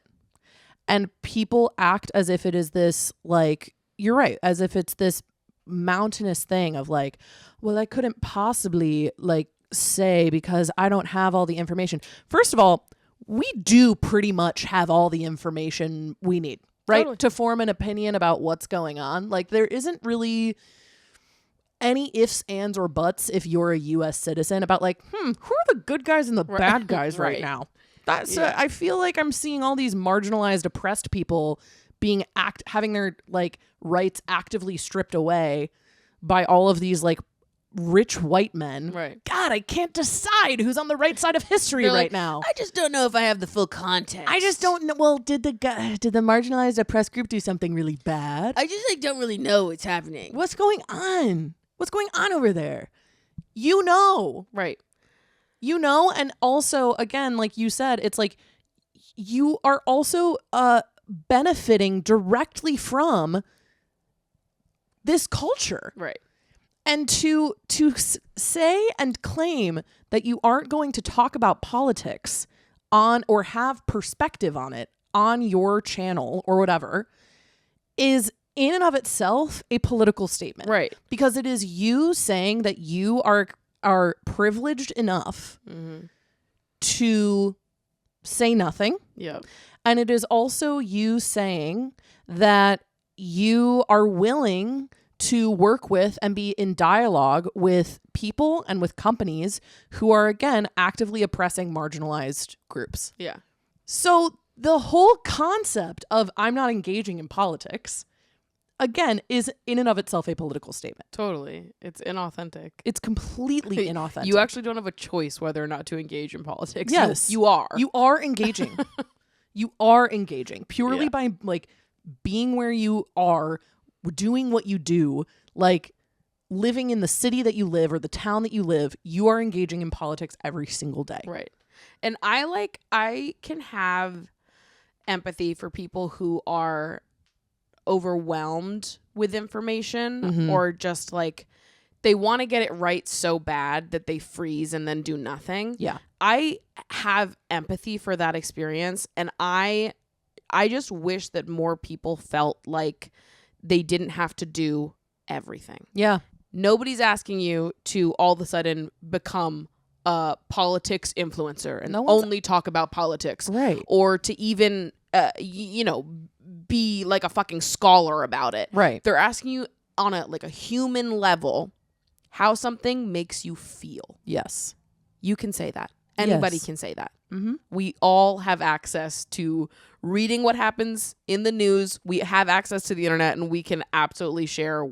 And people act as if it is this, like, you're right, as if it's this mountainous thing of like, well, I couldn't possibly like say because I don't have all the information. First of all, we do pretty much have all the information we need, right? Totally. To form an opinion about what's going on. Like there isn't really any ifs, ands, or buts if you're a U.S. citizen about like, who are the good guys and the bad guys right now? That's I feel like I'm seeing all these marginalized, oppressed people being having their like rights actively stripped away by all of these like rich white men. Right. God, I can't decide who's on the right side of history right now. I just don't know if I have the full context. I just don't know. Well, did the marginalized oppressed group do something really bad? I just like don't really know what's happening. What's going on? What's going on over there? You know. Right. You know, and also again, like you said, it's like you are also benefiting directly from this culture. Right. And to say and claim that you aren't going to talk about politics on or have perspective on it on your channel or whatever is in and of itself a political statement. Right. Because it is you saying that you are privileged enough to say nothing. Yeah. And it is also you saying that you are willing to work with and be in dialogue with people and with companies who are, again, actively oppressing marginalized groups. Yeah. So the whole concept of I'm not engaging in politics, again, is in and of itself a political statement. Totally. It's inauthentic. It's completely inauthentic. You actually don't have a choice whether or not to engage in politics. Yes. You are. You are engaging. You are engaging purely Yeah. by like being where you are, doing what you do, like living in the city that you live or the town that you live. You are engaging in politics every single day. Right. And I can have empathy for people who are overwhelmed with information or just like they want to get it right so bad that they freeze and then do nothing. Yeah. I have empathy for that experience, and I just wish that more people felt like they didn't have to do everything. Yeah. Nobody's asking you to all of a sudden become a politics influencer and only talk about politics. Right. Or to even, be like a fucking scholar about it. Right. They're asking you on a human level how something makes you feel. Yes. You can say that. Anybody Yes. can say that. Mm-hmm. We all have access to reading what happens in the news. We have access to the internet, and we can absolutely share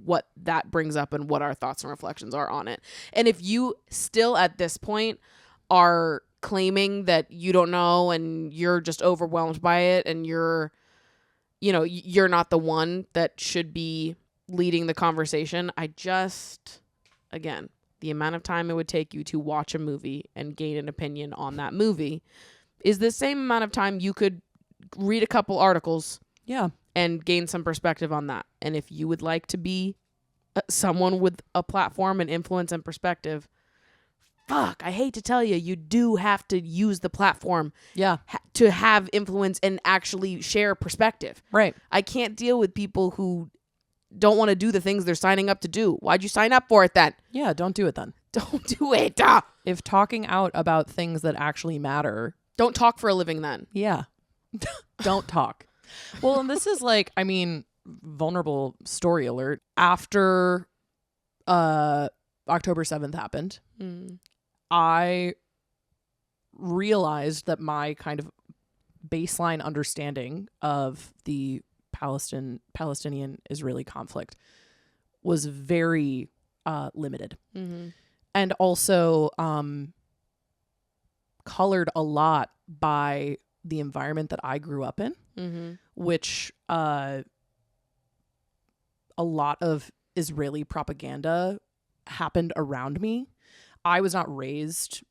what that brings up and what our thoughts and reflections are on it. And if you still at this point are claiming that you don't know and you're just overwhelmed by it and you're not the one that should be leading the conversation, again, the amount of time it would take you to watch a movie and gain an opinion on that movie is the same amount of time you could read a couple articles and gain some perspective on that. And if you would like to be someone with a platform and influence and perspective, I hate to tell you, you do have to use the platform to have influence and actually share perspective. Right. I can't deal with people who don't want to do the things they're signing up to do. Why'd you sign up for it then? Yeah, don't do it then. Don't do it. If talking out about things that actually matter. Don't talk for a living then. Yeah. Don't talk. Well, and this is vulnerable story alert. After October 7th happened, I realized that my kind of baseline understanding of the Palestinian-Israeli conflict was very limited, and also colored a lot by the environment that I grew up in, which a lot of Israeli propaganda happened around me. I was not raised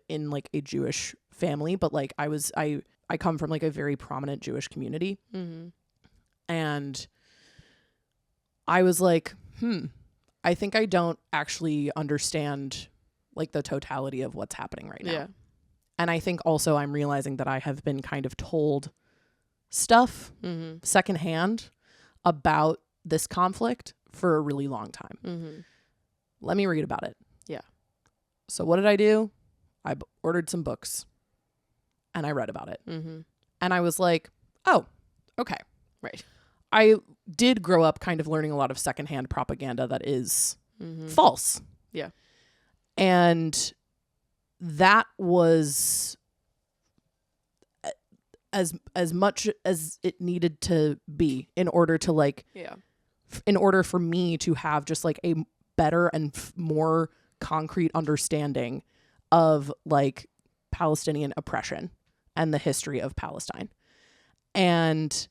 in like a Jewish family, but like I come from like a very prominent Jewish community. And I was like, I think I don't actually understand like the totality of what's happening right now. Yeah. And I think also I'm realizing that I have been kind of told stuff secondhand about this conflict for a really long time. Let me read about it. Yeah. So what did I do? I ordered some books and I read about it. And I was like, oh, okay. Right. I did grow up kind of learning a lot of secondhand propaganda that is false. Yeah. And that was as much as it needed to be in order to like, in order for me to have just like a better and more concrete understanding of like Palestinian oppression and the history of Palestine. And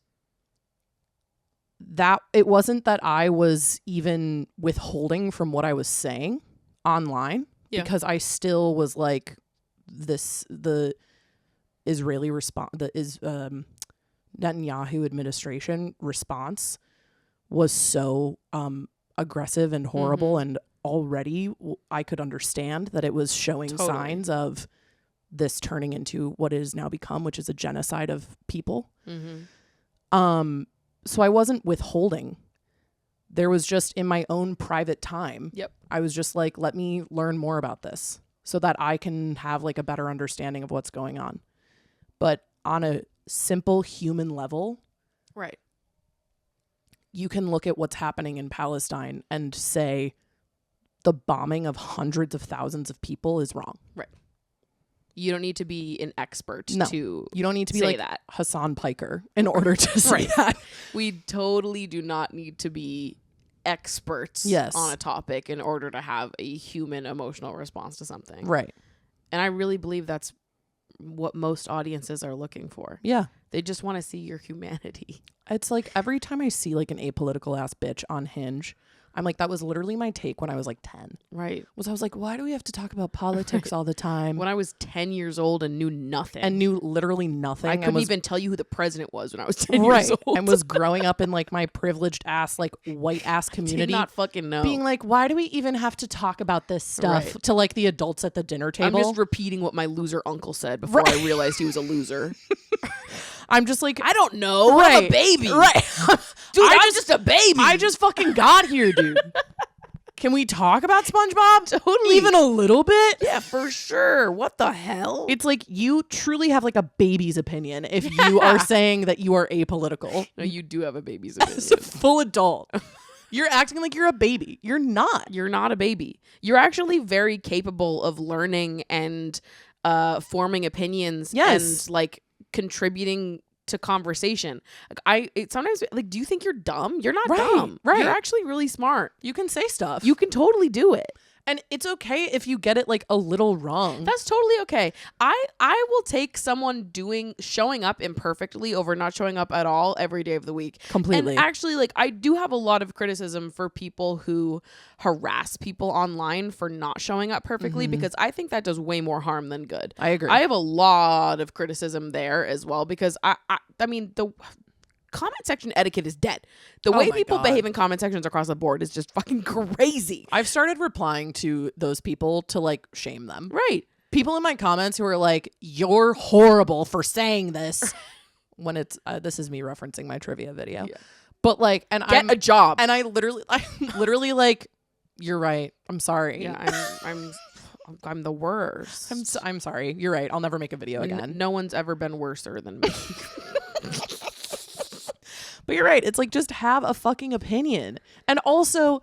that it wasn't that I was even withholding from what I was saying online, because I still was like the Israeli response, Netanyahu administration response was so aggressive and horrible, and already I could understand that it was showing signs of this turning into what it has now become, which is a genocide of people. So I wasn't withholding. There was just in my own private time. I was just like, let me learn more about this so that I can have like a better understanding of what's going on. But on a simple human level, right, you can look at what's happening in Palestine and say the bombing of hundreds of thousands of people is wrong. Right. You don't need to be an expert to you don't need to be say like that. Hassan Piker in order to say that. We totally do not need to be experts on a topic in order to have a human emotional response to something. Right. And I really believe that's what most audiences are looking for. Yeah. They just want to see your humanity. It's like every time I see like an apolitical ass bitch on Hinge, I'm like, that was literally my take when I was like 10. Right. I was like, why do we have to talk about politics all the time? When I was 10 years old and knew nothing. And knew literally nothing. I couldn't even tell you who the president was when I was 10 years old. And was growing up in like my privileged ass, like white ass community. Did not fucking know. Being like, why do we even have to talk about this stuff to like the adults at the dinner table? I'm just repeating what my loser uncle said before I realized he was a loser. I'm just like, I don't know. I'm a baby. Right. Dude, I'm just a baby. I just fucking got here, dude. Can we talk about SpongeBob? Totally. Even a little bit? Yeah, for sure. What the hell? It's like you truly have like a baby's opinion if you are saying that you are apolitical. No, you do have a baby's opinion. As a full adult. You're acting like you're a baby. You're not. You're not a baby. You're actually very capable of learning and forming opinions and like contributing to conversation. Like sometimes like, do you think you're dumb? You're not dumb. Right. You're actually really smart. You can say stuff. You can totally do it. And it's okay if you get it like a little wrong. That's totally okay. I will take someone showing up imperfectly over not showing up at all every day of the week. Completely. And actually, like, I do have a lot of criticism for people who harass people online for not showing up perfectly because I think that does way more harm than good. I agree. I have a lot of criticism there as well because I mean the comment section etiquette is dead. The way people behave in comment sections across the board is just fucking crazy. I've started replying to those people to like shame them. Right. People in my comments who are like, you're horrible for saying this. When it's, this is me referencing my trivia video. Yeah. But like, and Get a job. And I'm literally like, you're right. I'm sorry. Yeah, I'm the worst. I'm sorry. You're right. I'll never make a video again. No one's ever been worser than me. But you're right. It's like, just have a fucking opinion. And also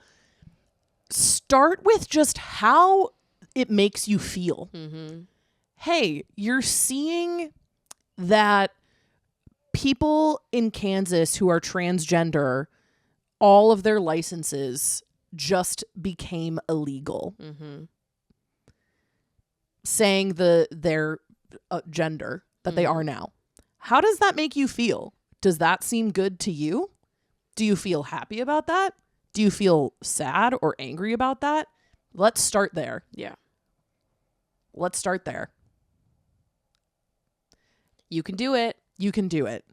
start with just how it makes you feel. Hey, you're seeing that people in Kansas who are transgender, all of their licenses just became illegal. Saying their gender that they are now. How does that make you feel? Does that seem good to you? Do you feel happy about that? Do you feel sad or angry about that? Let's start there. Yeah. Let's start there. You can do it. You can do it.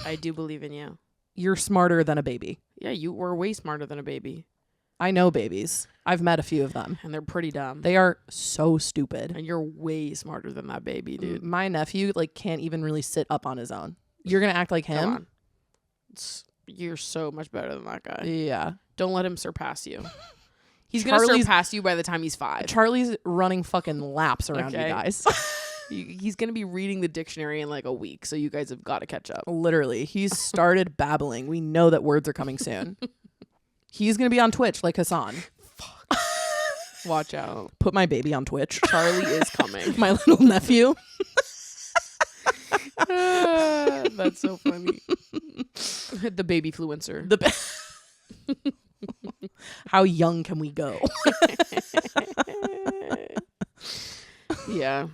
I do believe in you. You're smarter than a baby. Yeah, you were way smarter than a baby. I know babies. I've met a few of them. And they're pretty dumb. They are so stupid. And you're way smarter than that baby, dude. My nephew like can't even really sit up on his own. You're going to act like him? Come on. You're so much better than that guy. Yeah. Don't let him surpass you. He's going to surpass you by the time he's 5. Charlie's running fucking laps around you guys. He's going to be reading the dictionary in like a week, so you guys have got to catch up. Literally. He's started babbling. We know that words are coming soon. He's going to be on Twitch like Hassan. Fuck. Watch out. Put my baby on Twitch. Charlie is coming. My little nephew. That's so funny. The baby fluencer. How young can we go? Yeah.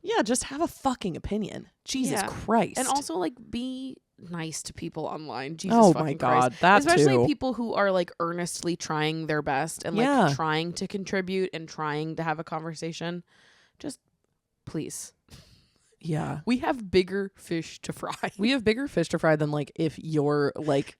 Yeah, just have a fucking opinion. Jesus Christ. And also like be nice to people online. Jesus oh fucking my God, Christ. that Especially too. people who are like earnestly trying their best and like trying to contribute and trying to have a conversation. Just please. Yeah. We have bigger fish to fry. We have bigger fish to fry than like if your like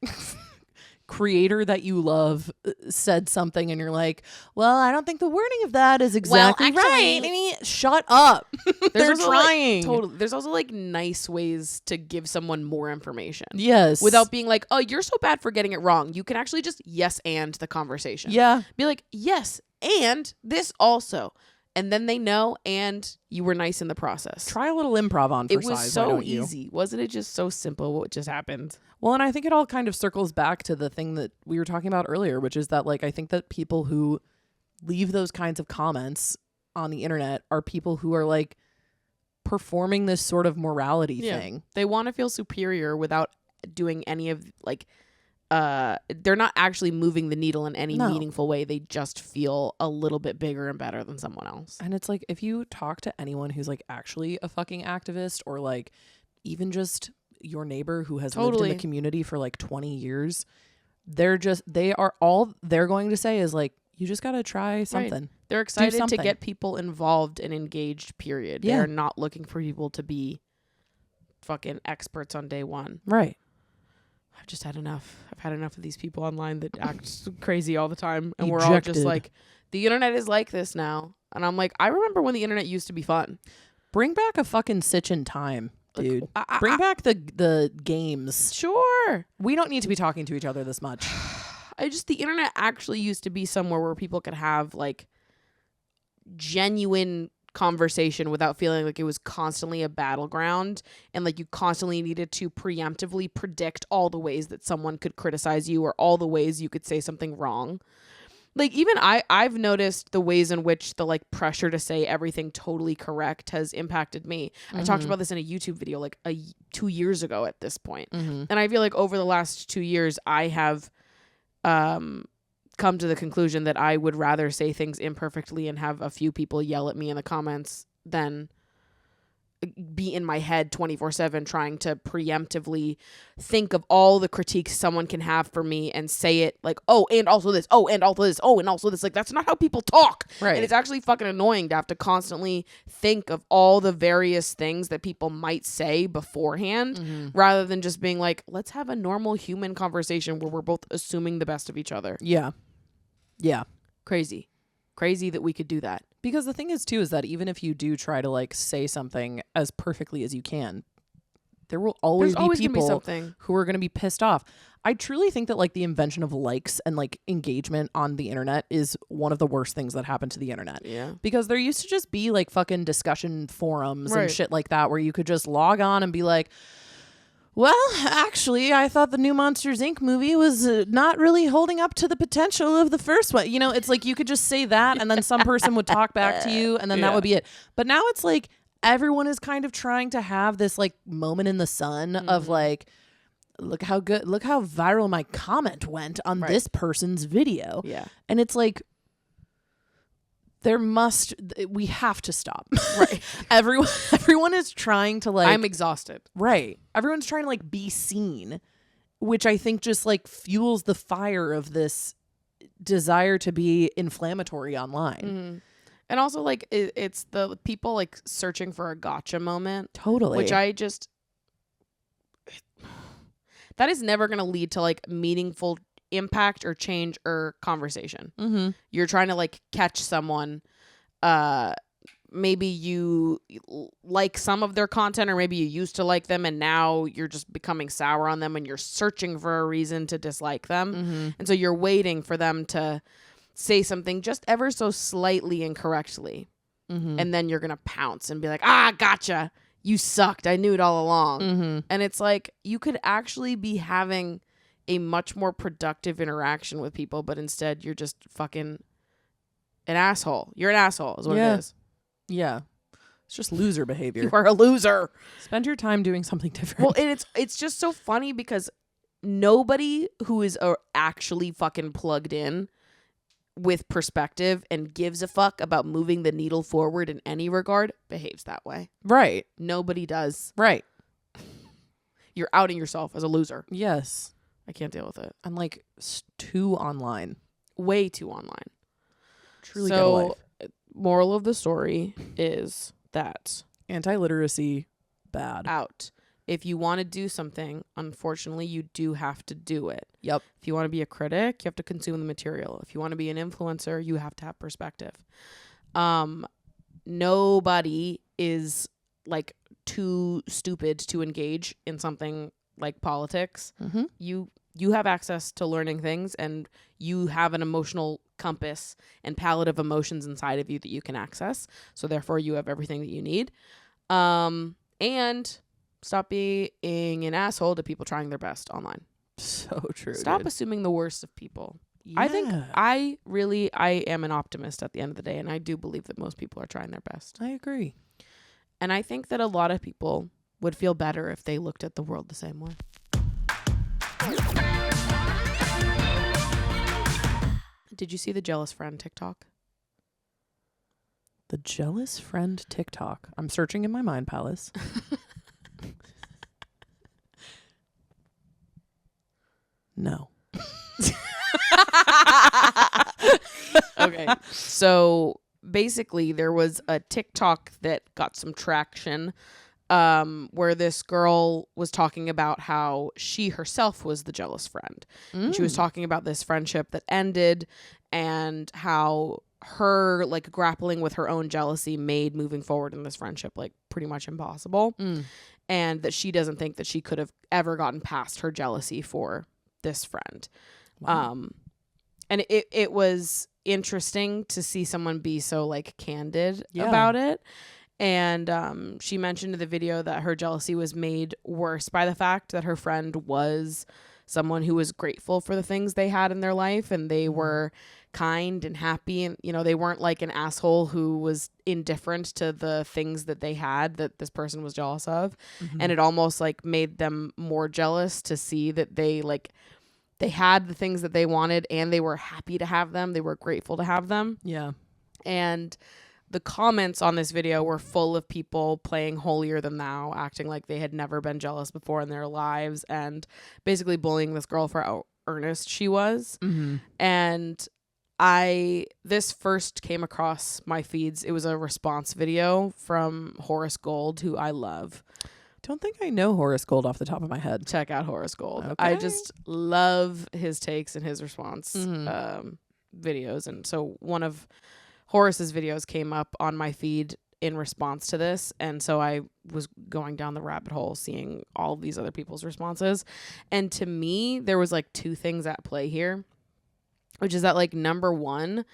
creator that you love said something and you're like, well, I don't think the wording of that is exactly right. I mean, shut up. They're also, trying. Totally. There's also like nice ways to give someone more information. Yes. Without being like, oh, you're so bad for getting it wrong. You can actually just yes and the conversation. Yeah. Be like, yes, and this also. And then they know, and you were nice in the process. Try a little improv on for it was size, so easy. Wasn't it just so simple what just happened? Well, and I think it all kind of circles back to the thing that we were talking about earlier, which is that like I think that people who leave those kinds of comments on the internet are people who are like performing this sort of morality thing. They want to feel superior without doing any of like they're not actually moving the needle in any meaningful way. They just feel a little bit bigger and better than someone else. And it's like if you talk to anyone who's like actually a fucking activist or like even just your neighbor who has lived in the community for like 20 years, they're going to say is like, you just got to try something. Right. They're excited to get people involved and engaged, period. Yeah. They're not looking for people to be fucking experts on day one. Right. I've just had enough. I've had enough of these people online that act crazy all the time. And we're all just like, the internet is like this now. And I'm like, I remember when the internet used to be fun. Bring back a fucking Sitch in Time, dude. Bring back the games. Sure. We don't need to be talking to each other this much. The internet actually used to be somewhere where people could have like genuine conversation without feeling like it was constantly a battleground and like you constantly needed to preemptively predict all the ways that someone could criticize you or all the ways you could say something wrong. Like even I've noticed the ways in which the like pressure to say everything totally correct has impacted me. I talked about this in a YouTube video like 2 years ago at this point. And I feel like over the last 2 years I have come to the conclusion that I would rather say things imperfectly and have a few people yell at me in the comments than be in my head 24/7 trying to preemptively think of all the critiques someone can have for me and say it like, oh, and also this, oh, and also this, oh, and also this. Like, that's not how people talk. Right. And it's actually fucking annoying to have to constantly think of all the various things that people might say beforehand rather than just being like, let's have a normal human conversation where we're both assuming the best of each other. Yeah. Yeah. Crazy that we could do that. Because the thing is too is that even if you do try to like say something as perfectly as you can, there will always be people who are going to be pissed off. I truly think that like the invention of likes and like engagement on the internet is one of the worst things that happened to the internet. Yeah. Because there used to just be like fucking discussion forums and shit like that where you could just log on and be like, well, actually, I thought the new Monsters, Inc. movie was not really holding up to the potential of the first one. You know, it's like you could just say that and then some person would talk back to you and then that would be it. But now it's like everyone is kind of trying to have this like moment in the sun of like, look how viral my comment went on this person's video. Yeah. And it's like, we have to stop. Right. Everyone is trying to like, I'm exhausted. Right. Everyone's trying to like be seen, which I think just like fuels the fire of this desire to be inflammatory online. And also like it's the people like searching for a gotcha moment. Totally. Which that is never going to lead to like meaningful impact or change or conversation. You're trying to like catch someone. Maybe you like some of their content or maybe you used to like them and now you're just becoming sour on them and you're searching for a reason to dislike them. And so you're waiting for them to say something just ever so slightly incorrectly. And then you're going to pounce and be like, gotcha. You sucked. I knew it all along. And it's like you could actually be having a much more productive interaction with people, but instead you're just fucking an asshole. You're an asshole is what it is. Yeah. It's just loser behavior. You are a loser. Spend your time doing something different. Well, and it's just so funny because nobody who is actually fucking plugged in with perspective and gives a fuck about moving the needle forward in any regard behaves that way. Right. Nobody does. Right. You're outing yourself as a loser. Yes. I can't deal with it. I'm like too online. Way too online. Truly get a life. Moral of the story is that anti-literacy bad. out. If you want to do something, unfortunately, you do have to do it. Yep. If you want to be a critic, you have to consume the material. If you want to be an influencer, you have to have perspective. Nobody is like too stupid to engage in something like politics. Mm-hmm. You have access to learning things, and you have an emotional compass and palette of emotions inside of you that you can access. So therefore, you have everything that you need. And stop being an asshole to people trying their best online. So true. Stop dude. assuming the worst of people. Yeah. I think I am an optimist at the end of the day, and I do believe that most people are trying their best. I agree. And I think that a lot of people would feel better if they looked at the world the same way. Did you see the jealous friend TikTok? The jealous friend TikTok. I'm searching in my mind palace. No. Okay. So basically there was a TikTok that got some traction where this girl was talking about how she herself was the jealous friend. And she was talking about this friendship that ended and how her like grappling with her own jealousy made moving forward in this friendship like pretty much impossible. And that she doesn't think that she could have ever gotten past her jealousy for this friend. Wow. And it was interesting to see someone be so like candid Yeah. about it. And she mentioned in the video that her jealousy was made worse by the fact that her friend was someone who was grateful for the things they had in their life, and they were kind and happy, and they weren't like an asshole who was indifferent to the things that they had that this person was jealous of. And it almost like made them more jealous to see that they had the things that they wanted and they were happy to have them. They were grateful to have them. Yeah. And the comments on this video were full of people playing holier than thou, acting like they had never been jealous before in their lives, and basically bullying this girl for how earnest she was. And this first came across my feeds. It was a response video from Horace Gold, who I love. Don't think I know Horace Gold off the top of my head. Check out Horace Gold. Okay. I just love his takes and his response videos. And so one of Horace's videos came up on my feed in response to this. And so I was going down the rabbit hole, seeing all of these other people's responses. And to me, there was like two things at play here, which is that like, number one,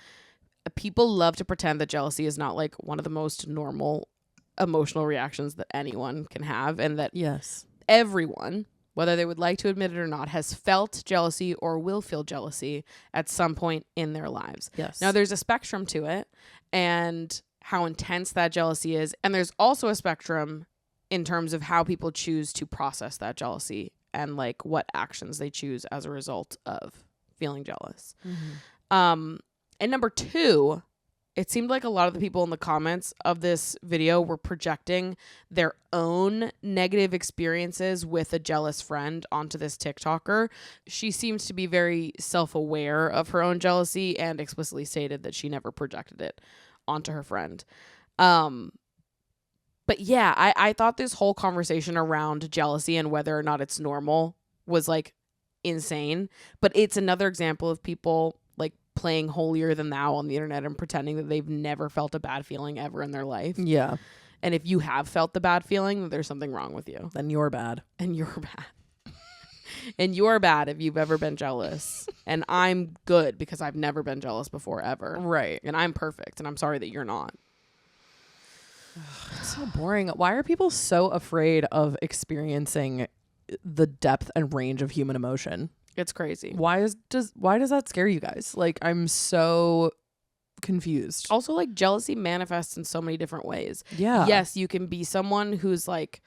people love to pretend that jealousy is not like one of the most normal emotional reactions that anyone can have, and that Yes. everyone, whether they would like to admit it or not, has felt jealousy or will feel jealousy at some point in their lives. Yes. Now, there's a spectrum to it and how intense that jealousy is. And there's also a spectrum in terms of how people choose to process that jealousy and like what actions they choose as a result of feeling jealous. And number two, it seemed like a lot of the people in the comments of this video were projecting their own negative experiences with a jealous friend onto this TikToker. She seems to be very self-aware of her own jealousy and explicitly stated that she never projected it onto her friend. But yeah, I thought this whole conversation around jealousy and whether or not it's normal was like insane. But it's another example of people like playing holier than thou on the internet and pretending that they've never felt a bad feeling ever in their life. Yeah. And if you have felt the bad feeling, then there's something wrong with you. Then you're bad. And you're bad. And you're bad if you've ever been jealous. And I'm good because I've never been jealous before ever. Right. And I'm perfect. And I'm sorry that you're not. It's so boring. Why are people so afraid of experiencing the depth and range of human emotion? It's crazy. Why does that scare you guys? Like, I'm so confused. Also, like, jealousy manifests in so many different ways. Yeah. Yes, you can be someone who's like,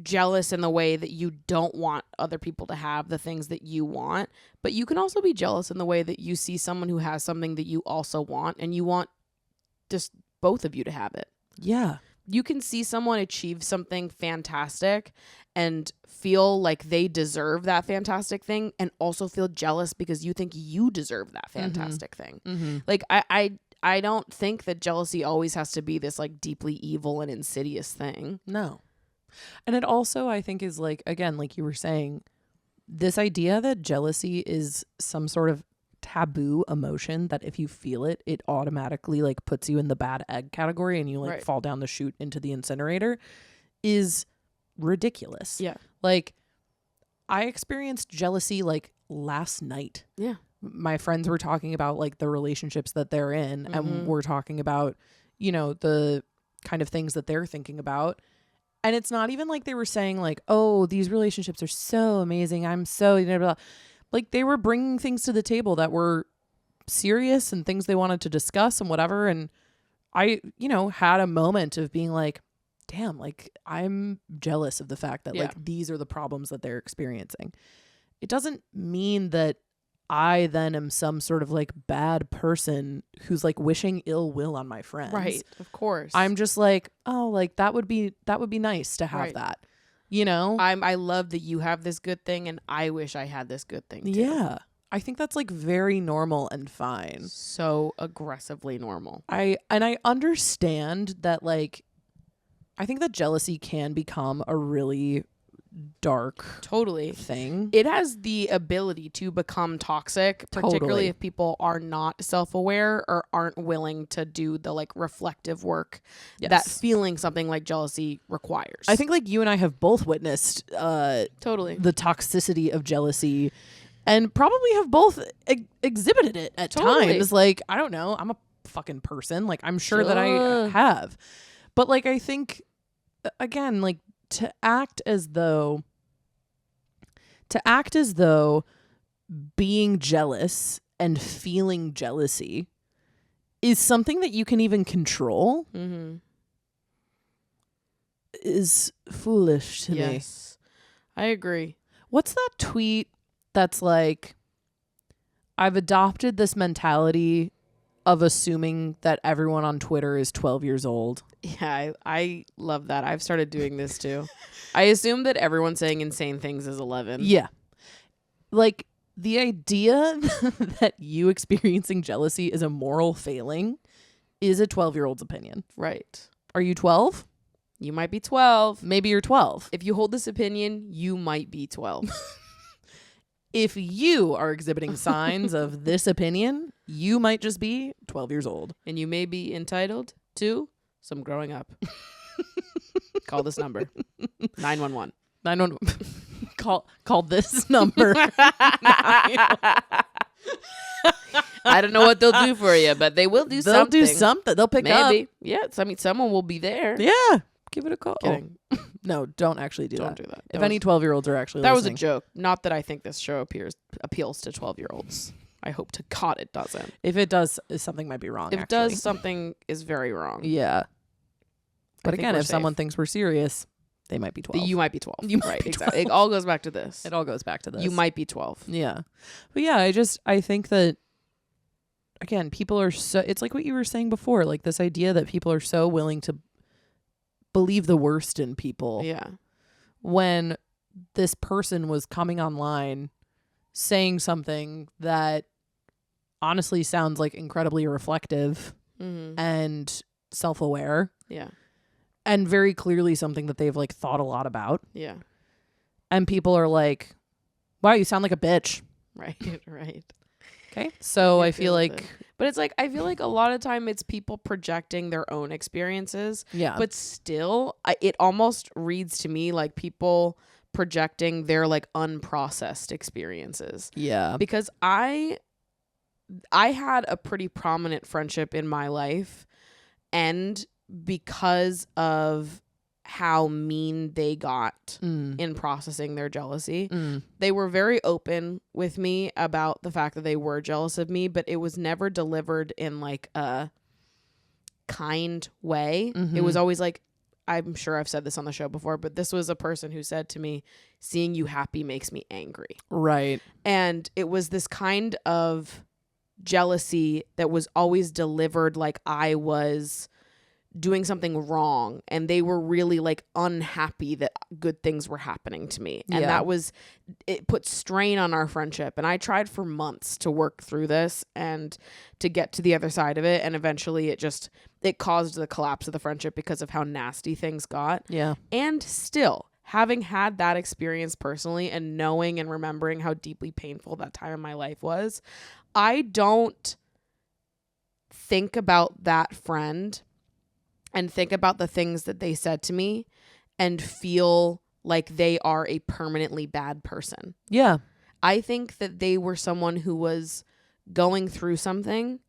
jealous in the way that you don't want other people to have the things that you want. But you can also be jealous in the way that you see someone who has something that you also want, and you want just both of you to have it. Yeah. You can see someone achieve something fantastic and feel like they deserve that fantastic thing, and also feel jealous because you think you deserve that fantastic thing. Mm-hmm. Like, I I don't think that jealousy always has to be this like deeply evil and insidious thing. No. And it also, I think, is like, again, like you were saying, this idea that jealousy is some sort of taboo emotion that if you feel it, it automatically like puts you in the bad egg category and you like fall down the chute into the incinerator is ridiculous. Yeah. Like, I experienced jealousy like last night. Yeah. My friends were talking about like the relationships that they're in, and we're talking about, you know, the kind of things that they're thinking about. And it's not even like they were saying like, oh, these relationships are so amazing, I'm so blah, blah. Like, they were bringing things to the table that were serious and things they wanted to discuss and whatever. And I, you know, had a moment of being like, damn, like, I'm jealous of the fact that like these are the problems that they're experiencing. It doesn't mean that I then am some sort of like bad person who's like wishing ill will on my friends. Right. Of course. I'm just like, oh, like that would be nice to have that. You know? I love that you have this good thing and I wish I had this good thing too. Yeah. I think that's like very normal and fine. So aggressively normal. I understand that, like, I think that jealousy can become a really dark thing. It has the ability to become toxic, particularly if people are not self-aware or aren't willing to do the like reflective work that feeling something like jealousy requires. I think like you and I have both witnessed the toxicity of jealousy and probably have both exhibited it at times. Like, I don't know, I'm a fucking person. Like, I'm sure that I have. But like, I think, again, like, to act as though being jealous and feeling jealousy is something that you can even control is foolish to me. I agree. What's that tweet that's like, I've adopted this mentality of assuming that everyone on Twitter is 12 years old. Yeah, I love that. I've started doing this too. I assume that everyone saying insane things is 11. Yeah. Like, the idea that you experiencing jealousy is a moral failing is a 12-year-old's opinion. Right. Are you 12? You might be 12. Maybe you're 12. If you hold this opinion, you might be 12. If you are exhibiting signs of this opinion, you might just be 12 years old. And you may be entitled to some growing up. Call this number. 911. 911. Call this number. I don't know what they'll do for you, but they will do something. They'll do something. They'll pick up. Maybe. Yeah. I mean, someone will be there. Yeah. Give it a call. Kidding. No, don't actually do that. Don't do that. If any 12-year-olds are actually listening. That was a joke. Not that I think this show appeals to 12-year-olds. I hope to God it doesn't. If it does, something might be wrong. If it does, something is very wrong. Yeah. But again, if someone thinks we're serious, they might be 12. You might be 12. You might right, be 12. Exactly. It all goes back to this. It all goes back to this. You might be 12. Yeah. But yeah, I think that, again, people are so, it's like what you were saying before, like this idea that people are so willing to believe the worst in people. Yeah. When this person was coming online saying something that honestly sounds like incredibly reflective and self-aware. Yeah. And very clearly something that they've like thought a lot about. Yeah. And people are like, wow, you sound like a bitch. Right. Right. Okay. So I feel like, but it's like, I feel like a lot of time it's people projecting their own experiences. Yeah. But still, it almost reads to me like people projecting their like unprocessed experiences. Yeah. Because I had a pretty prominent friendship in my life, and because of how mean they got in processing their jealousy, they were very open with me about the fact that they were jealous of me, but it was never delivered in like a kind way. It was always like, I'm sure I've said this on the show before, but this was a person who said to me, seeing you happy makes me angry. Right. And it was this kind of jealousy that was always delivered like I was doing something wrong, and they were really like unhappy that good things were happening to me. And it put strain on our friendship. And I tried for months to work through this and to get to the other side of it. And eventually it caused the collapse of the friendship because of how nasty things got. Yeah. And still, having had that experience personally and knowing and remembering how deeply painful that time in my life was, I don't think about that friend and think about the things that they said to me and feel like they are a permanently bad person. Yeah. I think that they were someone who was going through something,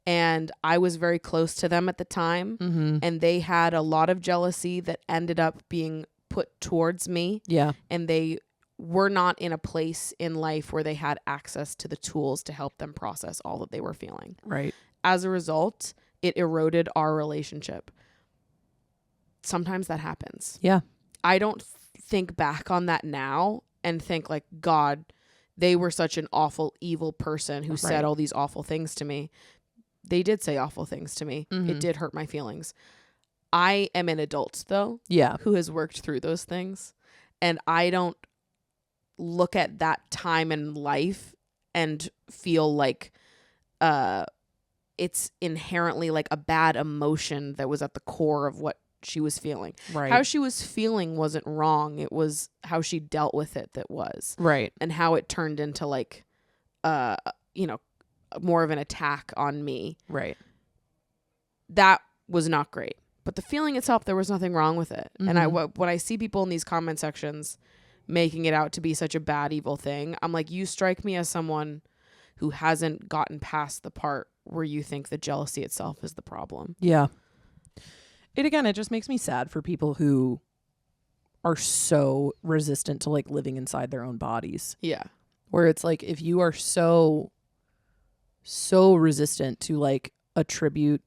and I was very close to them at the time, and they had a lot of jealousy that ended up being put towards me. Yeah. And they were not in a place in life where they had access to the tools to help them process all that they were feeling. Right. As a result, it eroded our relationship. Sometimes that happens. Yeah. I don't think back on that now and think like, God, they were such an awful, evil person who said all these awful things to me. They did say awful things to me. It did hurt my feelings. I am an adult, though, who has worked through those things. And I don't look at that time in life and feel like it's inherently like a bad emotion that was at the core of what she was feeling. Right. How she was feeling wasn't wrong. It was how she dealt with it that was. Right. And how it turned into like, more of an attack on me. Right. That was not great. But the feeling itself, there was nothing wrong with it. And when I see people in these comment sections making it out to be such a bad, evil thing, I'm like, you strike me as someone who hasn't gotten past the part where you think the jealousy itself is the problem. Yeah. It just makes me sad for people who are so resistant to like living inside their own bodies. Yeah. Where it's like, if you are so resistant to like attribute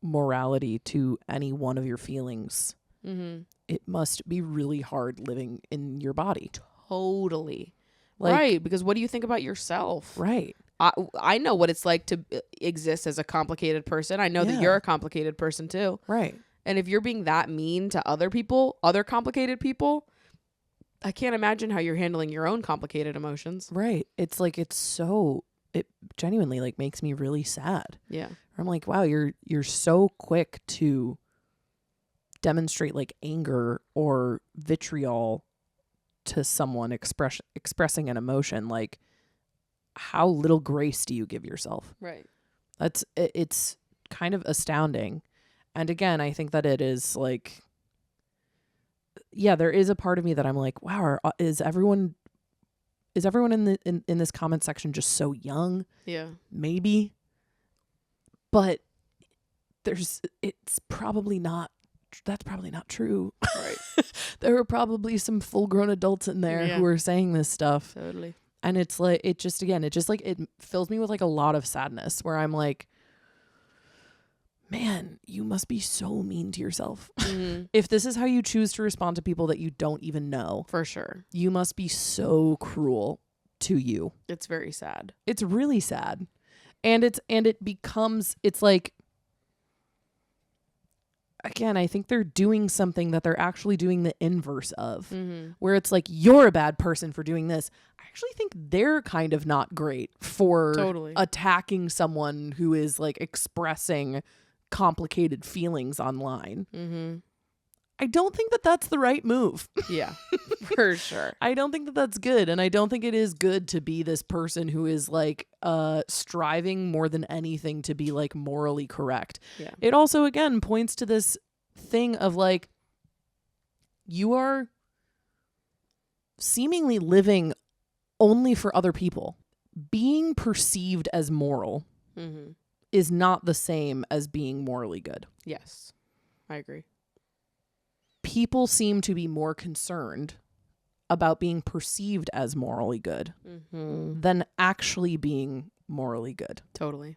morality to any one of your feelings, it must be really hard living in your body. Totally. Like, right. Because what do you think about yourself? Right. I know what it's like to exist as a complicated person. I know that you're a complicated person too. Right. And if you're being that mean to other people, other complicated people, I can't imagine how you're handling your own complicated emotions. Right. It's like, it genuinely like makes me really sad. Yeah. I'm like, wow, you're so quick to demonstrate like anger or vitriol to someone expressing an emotion. Like, how little grace do you give yourself? Right. It's kind of astounding. And again, I think that it is like, yeah, there is a part of me that I'm like, wow, is everyone in this comment section just so young? Yeah. Maybe. But that's probably not true. Right. There are probably some full-grown adults in there who are saying this stuff. Totally. And it's like, it fills me with like a lot of sadness where I'm like, man, you must be so mean to yourself. If this is how you choose to respond to people that you don't even know. For sure. You must be so cruel to you. It's very sad. It's really sad. And it's like, again, I think they're doing something that they're actually doing the inverse of, where it's like, you're a bad person for doing this. I actually think they're kind of not great for attacking someone who is like expressing complicated feelings online. I don't think that that's the right move. Yeah, for sure. I don't think that that's good. And I don't think it is good to be this person who is like striving more than anything to be like morally correct. Yeah. It also, again, points to this thing of like, you are seemingly living only for other people. Being perceived as moral is not the same as being morally good. Yes, I agree. People seem to be more concerned about being perceived as morally good than actually being morally good. Totally.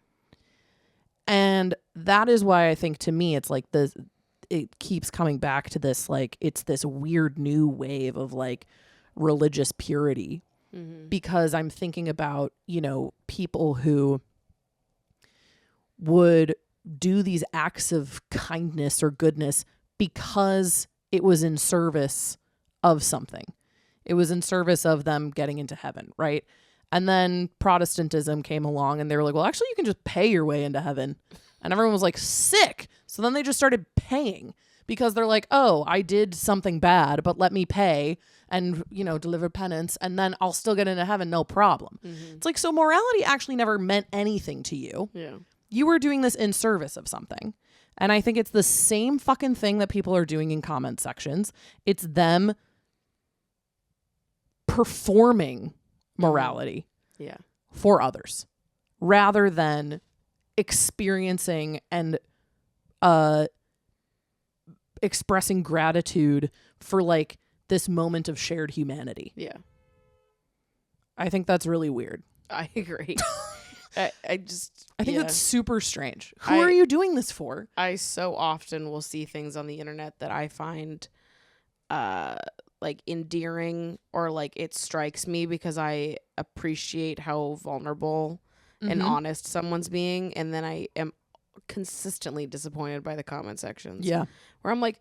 And that is why I think, to me, it's like it keeps coming back to this, like, it's this weird new wave of like religious purity, because I'm thinking about, people who would do these acts of kindness or goodness because it was in service of something. It was in service of them getting into heaven, right? And then Protestantism came along and they were like, well, actually, you can just pay your way into heaven. And everyone was like, sick. So then they just started paying because they're like, oh, I did something bad, but let me pay and, deliver penance, and then I'll still get into heaven, no problem. Mm-hmm. It's like, so morality actually never meant anything to you. Yeah. You were doing this in service of something. And I think it's the same fucking thing that people are doing in comment sections. It's them performing morality for others rather than experiencing and expressing gratitude for like this moment of shared humanity. Yeah. I think that's really weird. I agree. I think that's super strange. Who are you doing this for? I so often will see things on the internet that I find like endearing, or like it strikes me because I appreciate how vulnerable and honest someone's being, and then I am consistently disappointed by the comment sections. Yeah. Where I'm like,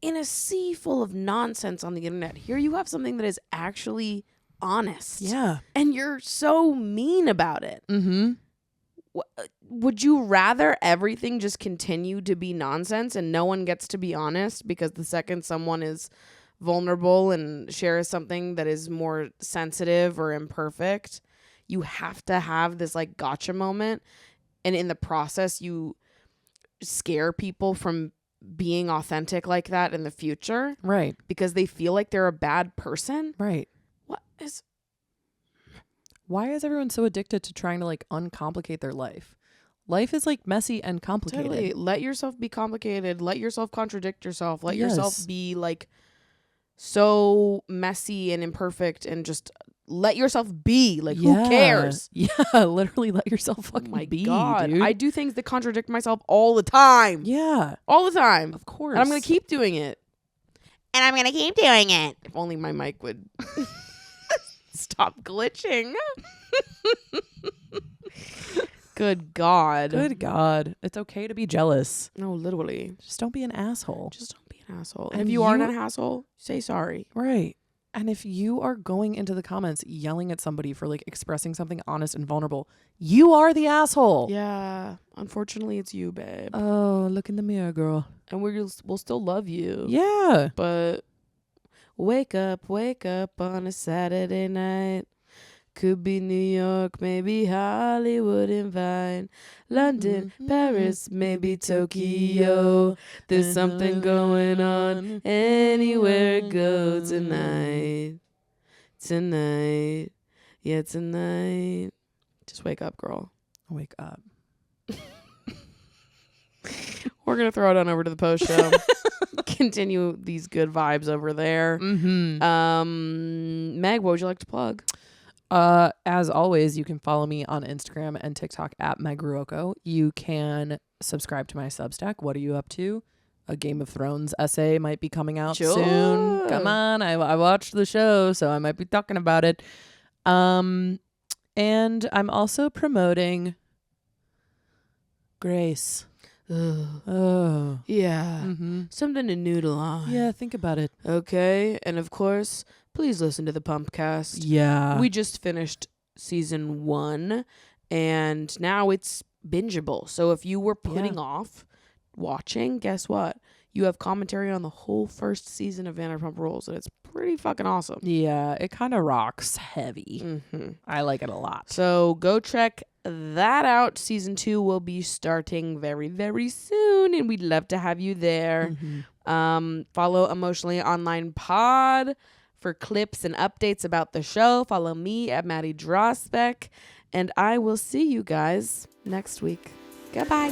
in a sea full of nonsense on the internet, here you have something that is actually honest. Yeah. And you're so mean about it. Mm-hmm. Would you rather everything just continue to be nonsense and no one gets to be honest, because the second someone is vulnerable and shares something that is more sensitive or imperfect, you have to have this like gotcha moment, and in the process you scare people from being authentic like that in the future, right? Because they feel like they're a bad person, right? Why is everyone so addicted to trying to like uncomplicate their life? Life is like messy and complicated. Totally. Let yourself be complicated. Let yourself contradict yourself. Let yourself be like so messy and imperfect, and just let yourself be. Like, who cares? Yeah, literally let yourself fucking be. God, dude. I do things that contradict myself all the time. Yeah. All the time. Of course. And I'm going to keep doing it. And I'm going to keep doing it. If only my mic would stop glitching. Good God. Good God. It's okay to be jealous. No, literally. Just don't be an asshole. Just don't be an asshole. And if you are an asshole, say sorry. Right. And if you are going into the comments yelling at somebody for like expressing something honest and vulnerable, you are the asshole. Yeah. Unfortunately, it's you, babe. Oh, look in the mirror, girl. And we'll still love you. Yeah. But wake up on a Saturday night. Could be New York, maybe Hollywood and Vine, London, Paris, maybe Tokyo. There's something going on anywhere it goes tonight. Tonight. Yeah, tonight. Just wake up, girl. Wake up. We're going to throw it on over to the post show. Continue these good vibes over there. Mm-hmm. Meg, what would you like to plug? As always, you can follow me on Instagram and TikTok at Megruoko. You can subscribe to my Substack. What are you up to? A Game of Thrones essay might be coming out soon. Come on, I watched the show, so I might be talking about it. And I'm also promoting Grace. Oh. Yeah. Mm-hmm. Something to noodle on. Yeah, think about it. Okay. And of course, please listen to the Pumpcast. Yeah. We just finished season 1 and now it's bingeable. So if you were putting off watching, guess what? You have commentary on the whole first season of Vanderpump Rules, and it's pretty fucking awesome. Yeah, it kind of rocks heavy. Mm-hmm. I like it a lot. So go check that out. Season 2 will be starting very, very soon, and we'd love to have you there. Mm-hmm. Follow Emotionally Online Pod for clips and updates about the show. Follow me at Maddie Drosbeck, and I will see you guys next week. Goodbye.